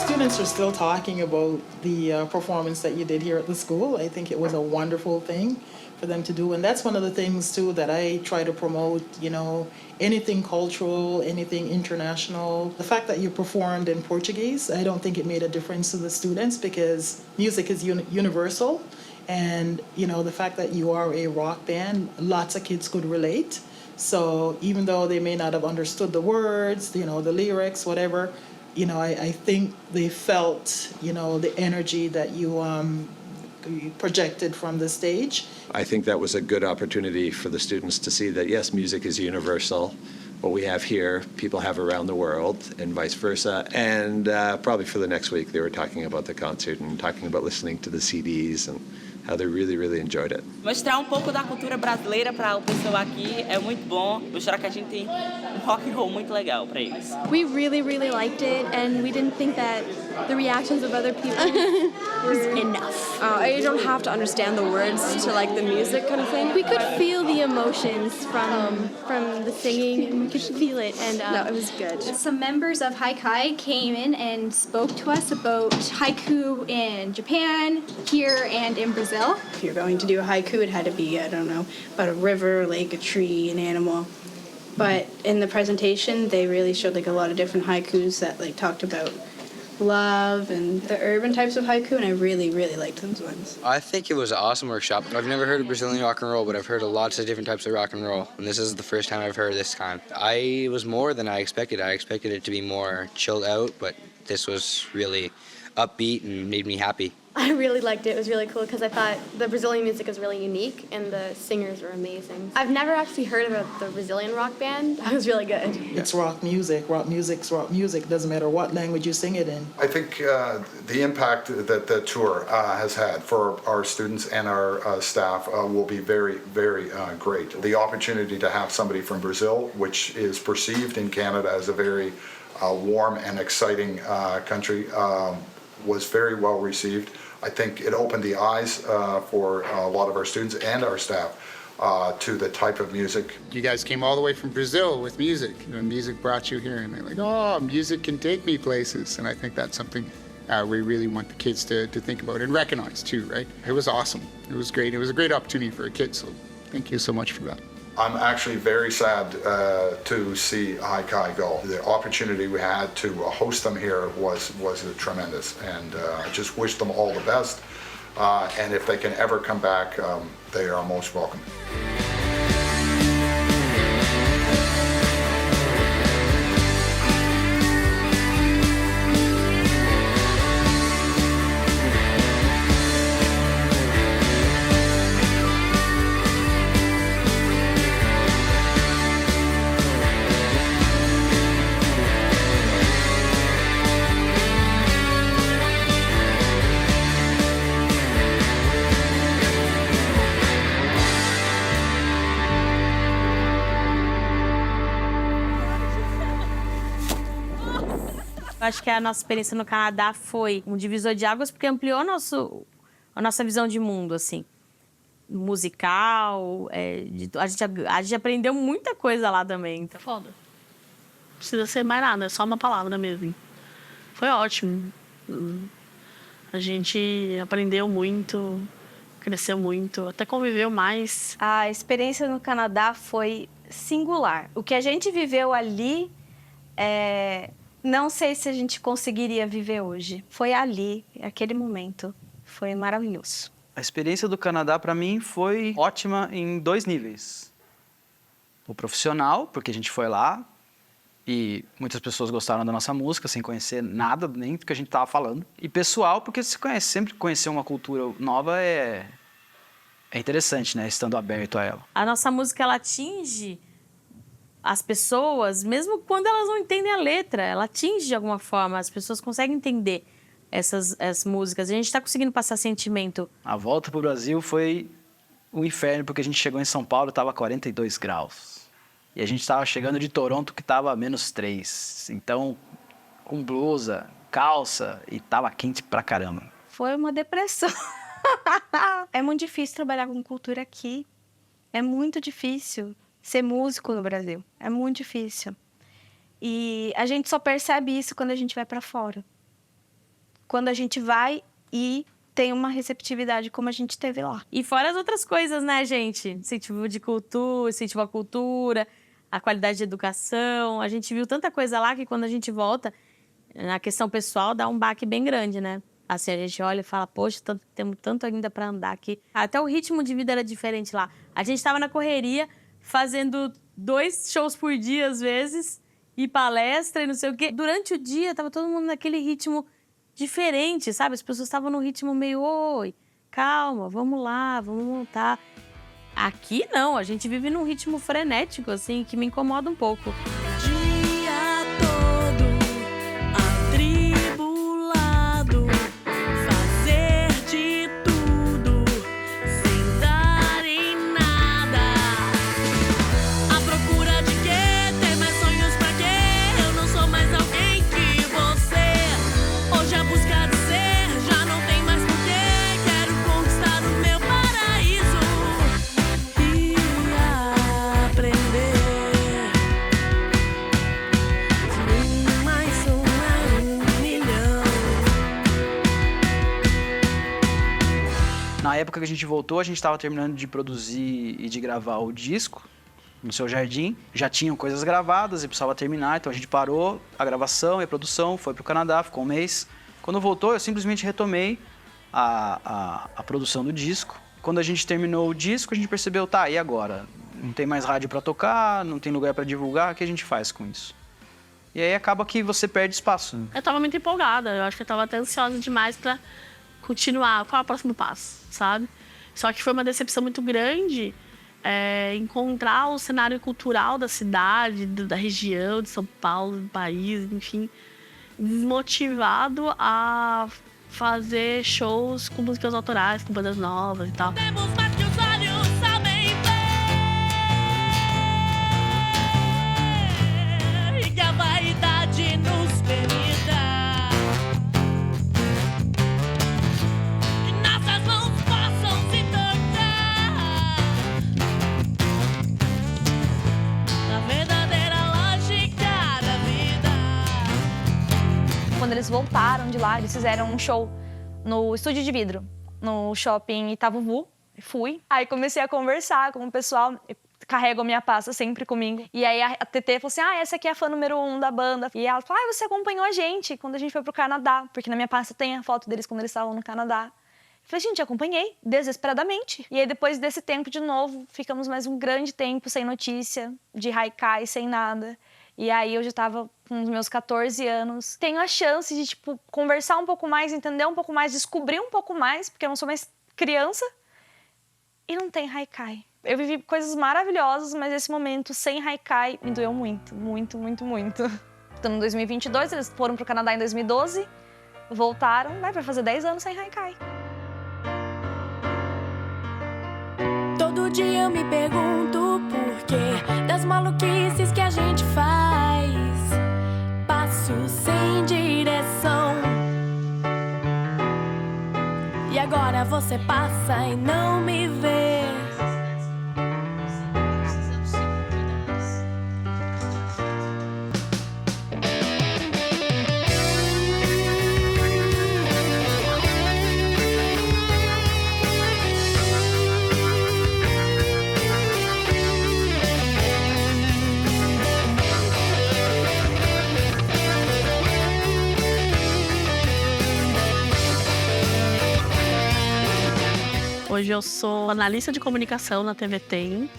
Students are still talking about the performance that you did here at the school. I think it was a wonderful thing for them to do, and that's one of the things too that I try to promote, you know, anything cultural, anything international. The fact that you performed in Portuguese, I don't think it made a difference to the students because music is universal, and you know, the fact that you are a rock band, lots of kids could relate. So even though they may not have understood the words, you know, the lyrics, whatever, you know, I think they felt, you know, the energy that you projected from the stage. I think that was a good opportunity for the students to see that, yes, music is universal. What we have here, people have around the world, and vice versa. And probably for the next week, they were talking about the concert and talking about listening to the CDs and how they really, really enjoyed it. Mostrar pouco da cultura brasileira para o pessoal aqui é muito bom. Mostrar que a gente tem rock and roll muito legal para eles. We really, really liked it, and we didn't think that the reactions of other people was enough. You don't have to understand the words to like the music kind of thing. We could feel the emotions from the singing, and we could feel it. And no, it was good. Some members of Haikai came in and spoke to us about haiku in Japan, here, and in Brazil. If you're going to do a haiku, it had to be, I don't know, about a river, a lake, a tree, an animal. But in the presentation, they really showed like a lot of different haikus that like talked about love and the urban types of haiku, and I really, really liked those ones. I think it was an awesome workshop. I've never heard of Brazilian rock and roll, but I've heard of lots of different types of rock and roll, and this is the first time I've heard this kind. It was more than I expected. I expected it to be more chilled out, but this was really upbeat and made me happy. I really liked it. It was really cool because I thought the Brazilian music is really unique and the singers were amazing. I've never actually heard of the Brazilian rock band. That was really good. It's rock music. Rock music's rock music. Doesn't matter what language you sing it in. I think the impact that the tour has had for our students and our staff will be very, very great. The opportunity to have somebody from Brazil, which is perceived in Canada as a very warm and exciting country, was very well received. I think it opened the eyes for a lot of our students and our staff to the type of music. You guys came all the way from Brazil with music. Music brought you here, and they're like, oh, music can take me places. And I think that's something we really want the kids to think about and recognize too, right? It was awesome. It was great. It was a great opportunity for a kid, so thank you so much for that. I'm actually very sad to see Haikai go. The opportunity we had to host them here was tremendous, and I just wish them all the best. And if they can ever come back, they are most welcome. Acho que a nossa experiência no Canadá foi um divisor de águas, porque ampliou a nossa visão de mundo, assim. Musical, a gente aprendeu muita coisa lá também. Então. Foda. Não precisa ser mais nada, é só uma palavra mesmo. Foi ótimo. A gente aprendeu muito, cresceu muito, até conviveu mais. A experiência no Canadá foi singular. O que a gente viveu ali, não sei se a gente conseguiria viver hoje. Foi ali, aquele momento. Foi maravilhoso. A experiência do Canadá, para mim, foi ótima em 2 níveis. O profissional, porque a gente foi lá e muitas pessoas gostaram da nossa música, sem conhecer nada, nem do que a gente estava falando. E pessoal, porque sempre conhecer uma cultura nova é interessante, né? Estando aberto a ela. A nossa música, ela atinge as pessoas, mesmo quando elas não entendem a letra. Ela atinge de alguma forma, as pessoas conseguem entender essas músicas. A gente está conseguindo passar sentimento. A volta pro Brasil foi um inferno, porque a gente chegou em São Paulo, estava 42 graus. E a gente estava chegando de Toronto, que estava -3. Então, com blusa, calça, e tava quente pra caramba. Foi uma depressão. É muito difícil trabalhar com cultura aqui. É muito difícil ser músico no Brasil. É muito difícil. E a gente só percebe isso quando a gente vai para fora. Quando a gente vai e tem uma receptividade como a gente teve lá. E fora as outras coisas, né, gente? Incentivo de cultura, incentivo à cultura, a qualidade de educação. A gente viu tanta coisa lá que quando a gente volta, na questão pessoal, dá um baque bem grande, né? Assim, a gente olha e fala, poxa, temos tanto ainda para andar aqui. Até o ritmo de vida era diferente lá. A gente estava na correria, fazendo 2 shows por dia, às vezes, e palestra e não sei o quê. Durante o dia, tava todo mundo naquele ritmo diferente, sabe? As pessoas estavam num ritmo meio, oi, calma, vamos lá, vamos montar. Aqui, não. A gente vive num ritmo frenético, assim, que me incomoda um pouco. Na época que a gente voltou, a gente estava terminando de produzir e de gravar o disco no Seu Jardim. Já tinham coisas gravadas e precisava terminar, então a gente parou a gravação e a produção, foi para o Canadá, ficou 1 mês. Quando voltou, eu simplesmente retomei a produção do disco. Quando a gente terminou o disco, a gente percebeu, tá, e agora? Não tem mais rádio para tocar, não tem lugar para divulgar, o que a gente faz com isso? E aí acaba que você perde espaço. Eu estava muito empolgada, eu acho que eu estava até ansiosa demais para continuar, qual é o próximo passo, sabe? Só que foi uma decepção muito grande encontrar o cenário cultural da cidade, da região, de São Paulo, do país, enfim, desmotivado a fazer shows com músicas autorais, com bandas novas e tal. Temos mais que os olhos sabem ver, e que a vaidade nos permita que nossas mãos possam se tocar na verdadeira lógica da vida. Quando eles voltaram de lá, eles fizeram um show no Estúdio de Vidro, no shopping Itavuvu. Fui. Aí comecei a conversar com o pessoal. Eu carrego a minha pasta sempre comigo. E aí a TT falou assim, essa aqui é a fã número 1 da banda. E ela falou, você acompanhou a gente quando a gente foi pro Canadá. Porque na minha pasta tem a foto deles quando eles estavam no Canadá. Eu falei, gente, acompanhei, desesperadamente. E aí depois desse tempo, de novo, ficamos mais um grande tempo sem notícia, de Haikai, sem nada. E aí eu já tava com os meus 14 anos. Tenho a chance de, tipo, conversar um pouco mais, entender um pouco mais, descobrir um pouco mais, porque eu não sou mais criança. E não tem Haikai. Eu vivi coisas maravilhosas, mas esse momento sem Haikai me doeu muito, muito, muito, muito. Estamos em 2022, eles foram pro Canadá em 2012, voltaram, vai fazer 10 anos sem Haikai. Todo dia eu me pergunto por quê das maluquices que a gente faz. Passo sem direção. E agora você passa e não me vê. Hoje eu sou analista de comunicação na TV Tem,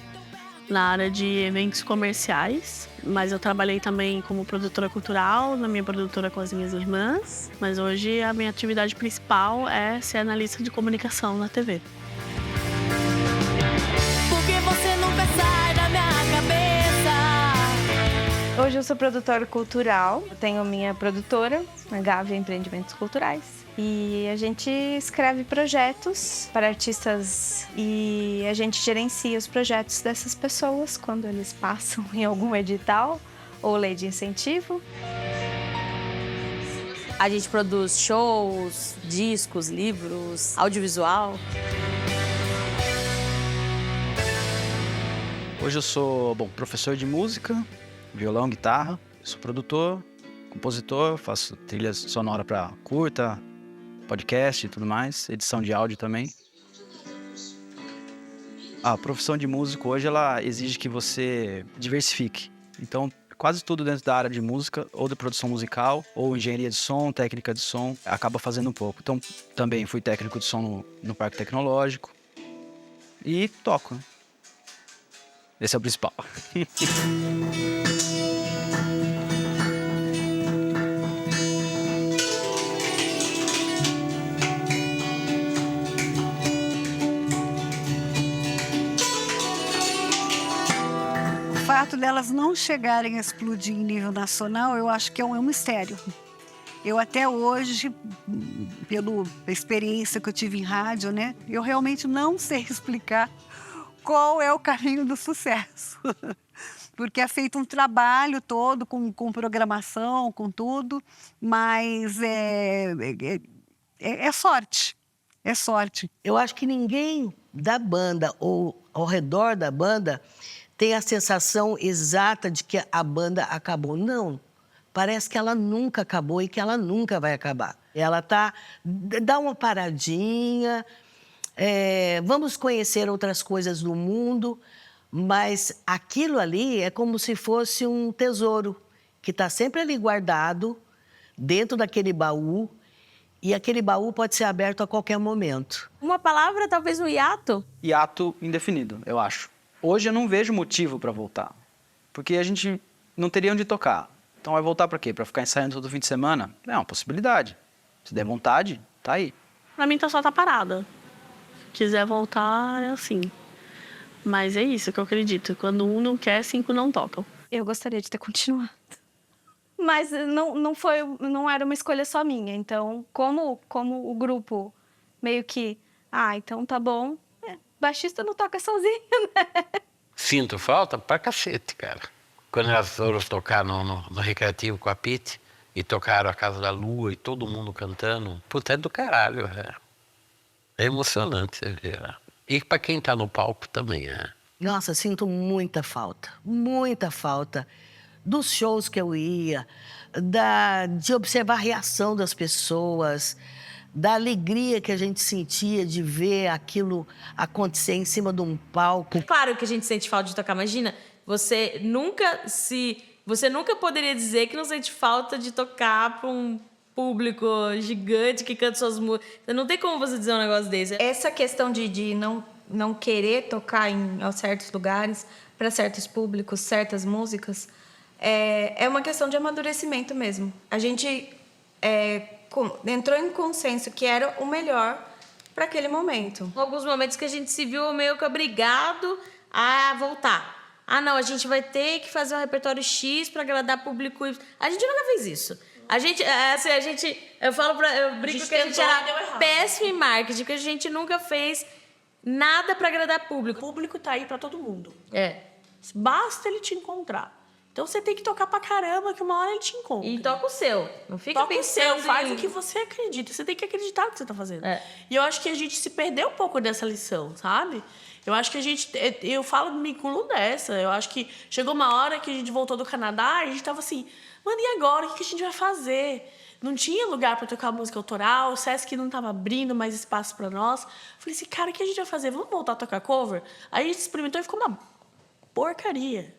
na área de eventos comerciais, mas eu trabalhei também como produtora cultural, na minha produtora com as minhas irmãs, mas hoje a minha atividade principal é ser analista de comunicação na TV. Porque você nunca sai da minha cabeça. Hoje eu sou produtora cultural, eu tenho minha produtora, a Gávea Empreendimentos Culturais. E a gente escreve projetos para artistas e a gente gerencia os projetos dessas pessoas quando eles passam em algum edital ou lei de incentivo. A gente produz shows, discos, livros, audiovisual. Hoje eu sou, professor de música, violão, guitarra. Sou produtor, compositor, faço trilhas sonoras para curta, podcast e tudo mais, edição de áudio também. A profissão de músico hoje, ela exige que você diversifique. Então, quase tudo dentro da área de música, ou de produção musical, ou engenharia de som, técnica de som, acaba fazendo um pouco. Então, também fui técnico de som no Parque Tecnológico e toco. Esse é o principal. O fato delas não chegarem a explodir em nível nacional, eu acho que é um mistério. Eu até hoje, pela experiência que eu tive em rádio, né, eu realmente não sei explicar qual é o caminho do sucesso. Porque é feito um trabalho todo com programação, com tudo, mas é sorte. É sorte. Eu acho que ninguém da banda ou ao redor da banda tem a sensação exata de que a banda acabou. Não, parece que ela nunca acabou e que ela nunca vai acabar. Ela dá uma paradinha, vamos conhecer outras coisas do mundo, mas aquilo ali é como se fosse um tesouro que está sempre ali guardado dentro daquele baú, e aquele baú pode ser aberto a qualquer momento. Uma palavra, talvez, um hiato? Hiato indefinido, eu acho. Hoje eu não vejo motivo para voltar, porque a gente não teria onde tocar. Então vai voltar para quê? Para ficar ensaiando todo fim de semana? É uma possibilidade. Se der vontade, tá aí. pra mim só tá parada. Quiser voltar, é assim. Mas é isso que eu acredito. Quando um não quer, 5 não tocam. Eu gostaria de ter continuado. Mas não era uma escolha só minha. Então, como o grupo meio que... então tá bom. Baixista não toca sozinho, né? Sinto falta pra cacete, cara. Quando elas foram tocar no Recreativo com a Pete e tocaram A Casa da Lua e todo mundo cantando, puta, é do caralho, é emocionante você ver. E pra quem tá no palco também, Nossa, sinto muita falta dos shows que eu ia, de observar a reação das pessoas, da alegria que a gente sentia de ver aquilo acontecer em cima de um palco. Claro que a gente sente falta de tocar. Imagina, você nunca poderia dizer que não sente falta de tocar para um público gigante que canta suas músicas. Não tem como você dizer um negócio desse. Essa questão de não querer tocar em certos lugares, para certos públicos, certas músicas, é uma questão de amadurecimento mesmo. A gente entrou em consenso que era o melhor para aquele momento. Alguns momentos que a gente se viu meio que obrigado a voltar. Não, a gente vai ter que fazer um repertório X para agradar público Y. A gente nunca fez isso. Eu brinco que a gente era péssimo em marketing, que a gente nunca fez nada para agradar público. O público tá aí para todo mundo. É. Basta ele te encontrar. Então você tem que tocar pra caramba, que uma hora ele te encontra. E toca o seu. Não fica toca pensando o seu, faz o que você acredita. Você tem que acreditar no que você tá fazendo. E eu acho que a gente se perdeu um pouco dessa lição, sabe? Eu acho que eu falo, me incluo dessa. Eu acho que chegou uma hora que a gente voltou do Canadá e a gente tava assim, mano, e agora? O que a gente vai fazer? Não tinha lugar pra tocar música autoral, o Sesc não tava abrindo mais espaço pra nós. Falei assim, cara, o que a gente vai fazer? Vamos voltar a tocar cover? Aí a gente experimentou e ficou uma porcaria.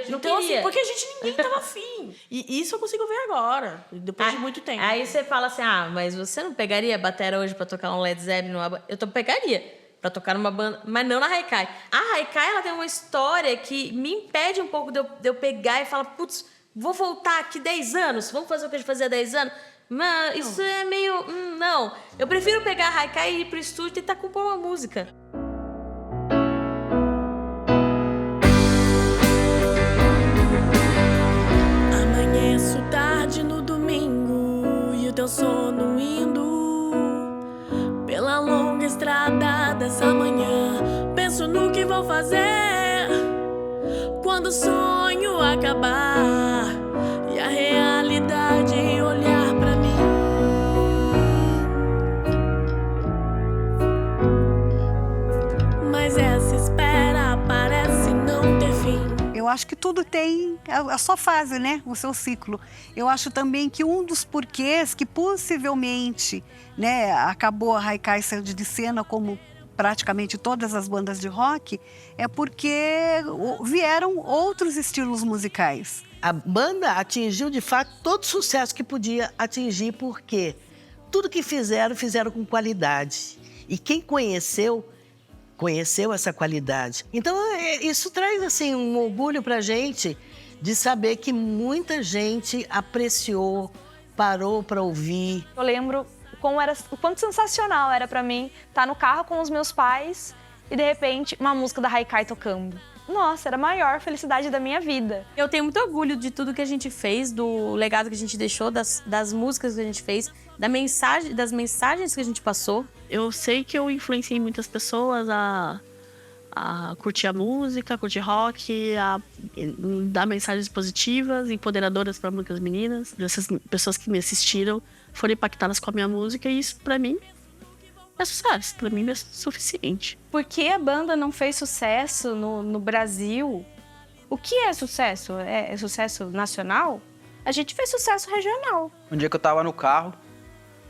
Então, assim, porque ninguém tava afim. E isso eu consigo ver agora, depois de muito tempo. Aí você fala assim, mas você não pegaria a batera hoje pra tocar um Led Zeppelin numa banda? Eu pegaria pra tocar numa banda, mas não na Haikai. A Haikai, ela tem uma história que me impede um pouco de eu pegar e falar, putz, vou voltar aqui 10 anos, vamos fazer o que a gente fazia há 10 anos? Mas isso é meio... não. Eu prefiro pegar a Haikai e ir pro estúdio e tentar compor uma música. Amanheço tarde no domingo e o teu sono indo pela longa estrada dessa manhã. Penso no que vou fazer quando o sonho acabar e a realidade olhar pra mim. Mas essa espera parece não ter fim. Eu acho que tudo tem a sua fase, né? O seu ciclo. Eu acho também que um dos porquês que possivelmente, né, acabou a Haikai saindo de cena como praticamente todas as bandas de rock, é porque vieram outros estilos musicais. A banda atingiu, de fato, todo o sucesso que podia atingir, porque tudo que fizeram com qualidade. E quem conheceu essa qualidade. Então, isso traz, assim, um orgulho pra gente de saber que muita gente apreciou, parou para ouvir. Eu lembro o quanto sensacional era pra mim estar no carro com os meus pais e, de repente, uma música da Haikai tocando. Nossa, era a maior felicidade da minha vida. Eu tenho muito orgulho de tudo que a gente fez, do legado que a gente deixou, das músicas que a gente fez, das mensagens que a gente passou. Eu sei que eu influenciei muitas pessoas a curtir a música, curtir rock, a dar mensagens positivas, empoderadoras para muitas meninas. Essas pessoas que me assistiram foram impactadas com a minha música e isso, para mim, é sucesso. Para mim, é suficiente. Por que a banda não fez sucesso no Brasil? O que é sucesso? É sucesso nacional? A gente fez sucesso regional. Um dia que eu tava no carro,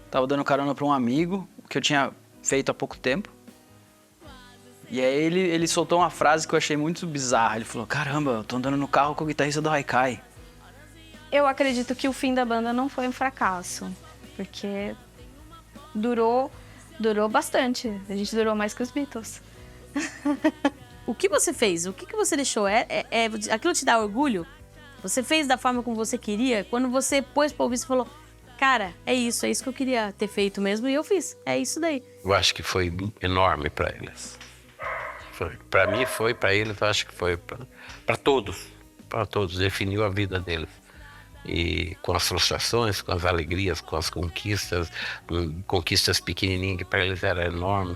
tava dando carona para um amigo, que eu tinha feito há pouco tempo. E aí ele soltou uma frase que eu achei muito bizarra. Ele falou, caramba, eu tô andando no carro com o guitarrista do Haikai. Eu acredito que o fim da banda não foi um fracasso, porque durou bastante. A gente durou mais que os Beatles. O que você fez? O que você deixou? Aquilo te dá orgulho? Você fez da forma como você queria? Quando você pôs pra ouvir, você falou, cara, é isso que eu queria ter feito mesmo e eu fiz. É isso daí. Eu acho que foi enorme para eles. Para mim foi, para eles eu acho que foi para todos. Para todos, definiu a vida deles. E com as frustrações, com as alegrias, com as conquistas pequenininhas que para eles era enorme.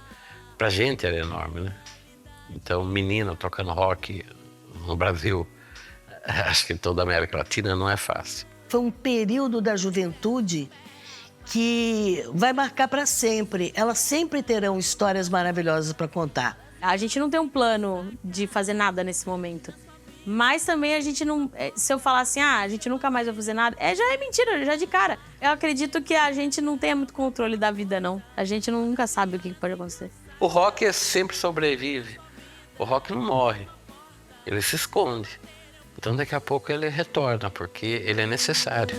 Pra gente era enorme, né? Então, menino tocando rock no Brasil, acho que em toda a América Latina não é fácil. Foi um período da juventude que vai marcar para sempre. Elas sempre terão histórias maravilhosas para contar. A gente não tem um plano de fazer nada nesse momento. Mas também a gente não... Se eu falar assim, a gente nunca mais vai fazer nada, já é mentira, já de cara. Eu acredito que a gente não tenha muito controle da vida, não. A gente nunca sabe o que pode acontecer. O rock sempre sobrevive. O rock não morre. Ele se esconde. Então daqui a pouco ele retorna, porque ele é necessário.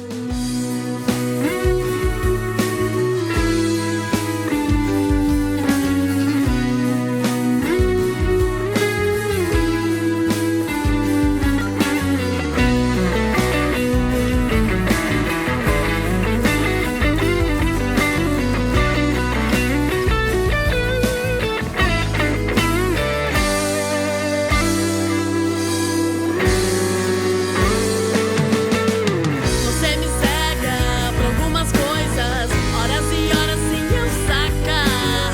Você me cega por algumas coisas, horas e horas sem eu sacar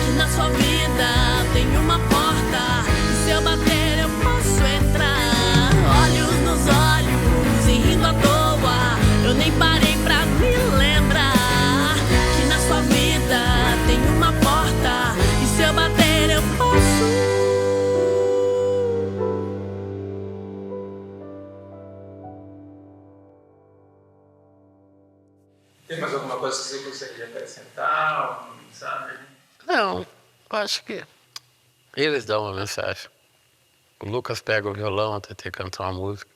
que na sua vida tem uma porta e se eu bater eu posso entrar. Olhos nos olhos e rindo à toa, eu nem parei pra me lembrar que na sua vida tem uma porta e se eu bater eu posso. Tem mais alguma coisa que você gostaria de acrescentar? Uma mensagem? Não, eu acho que eles dão uma mensagem. O Lucas pega o violão, a Tetê canta uma música.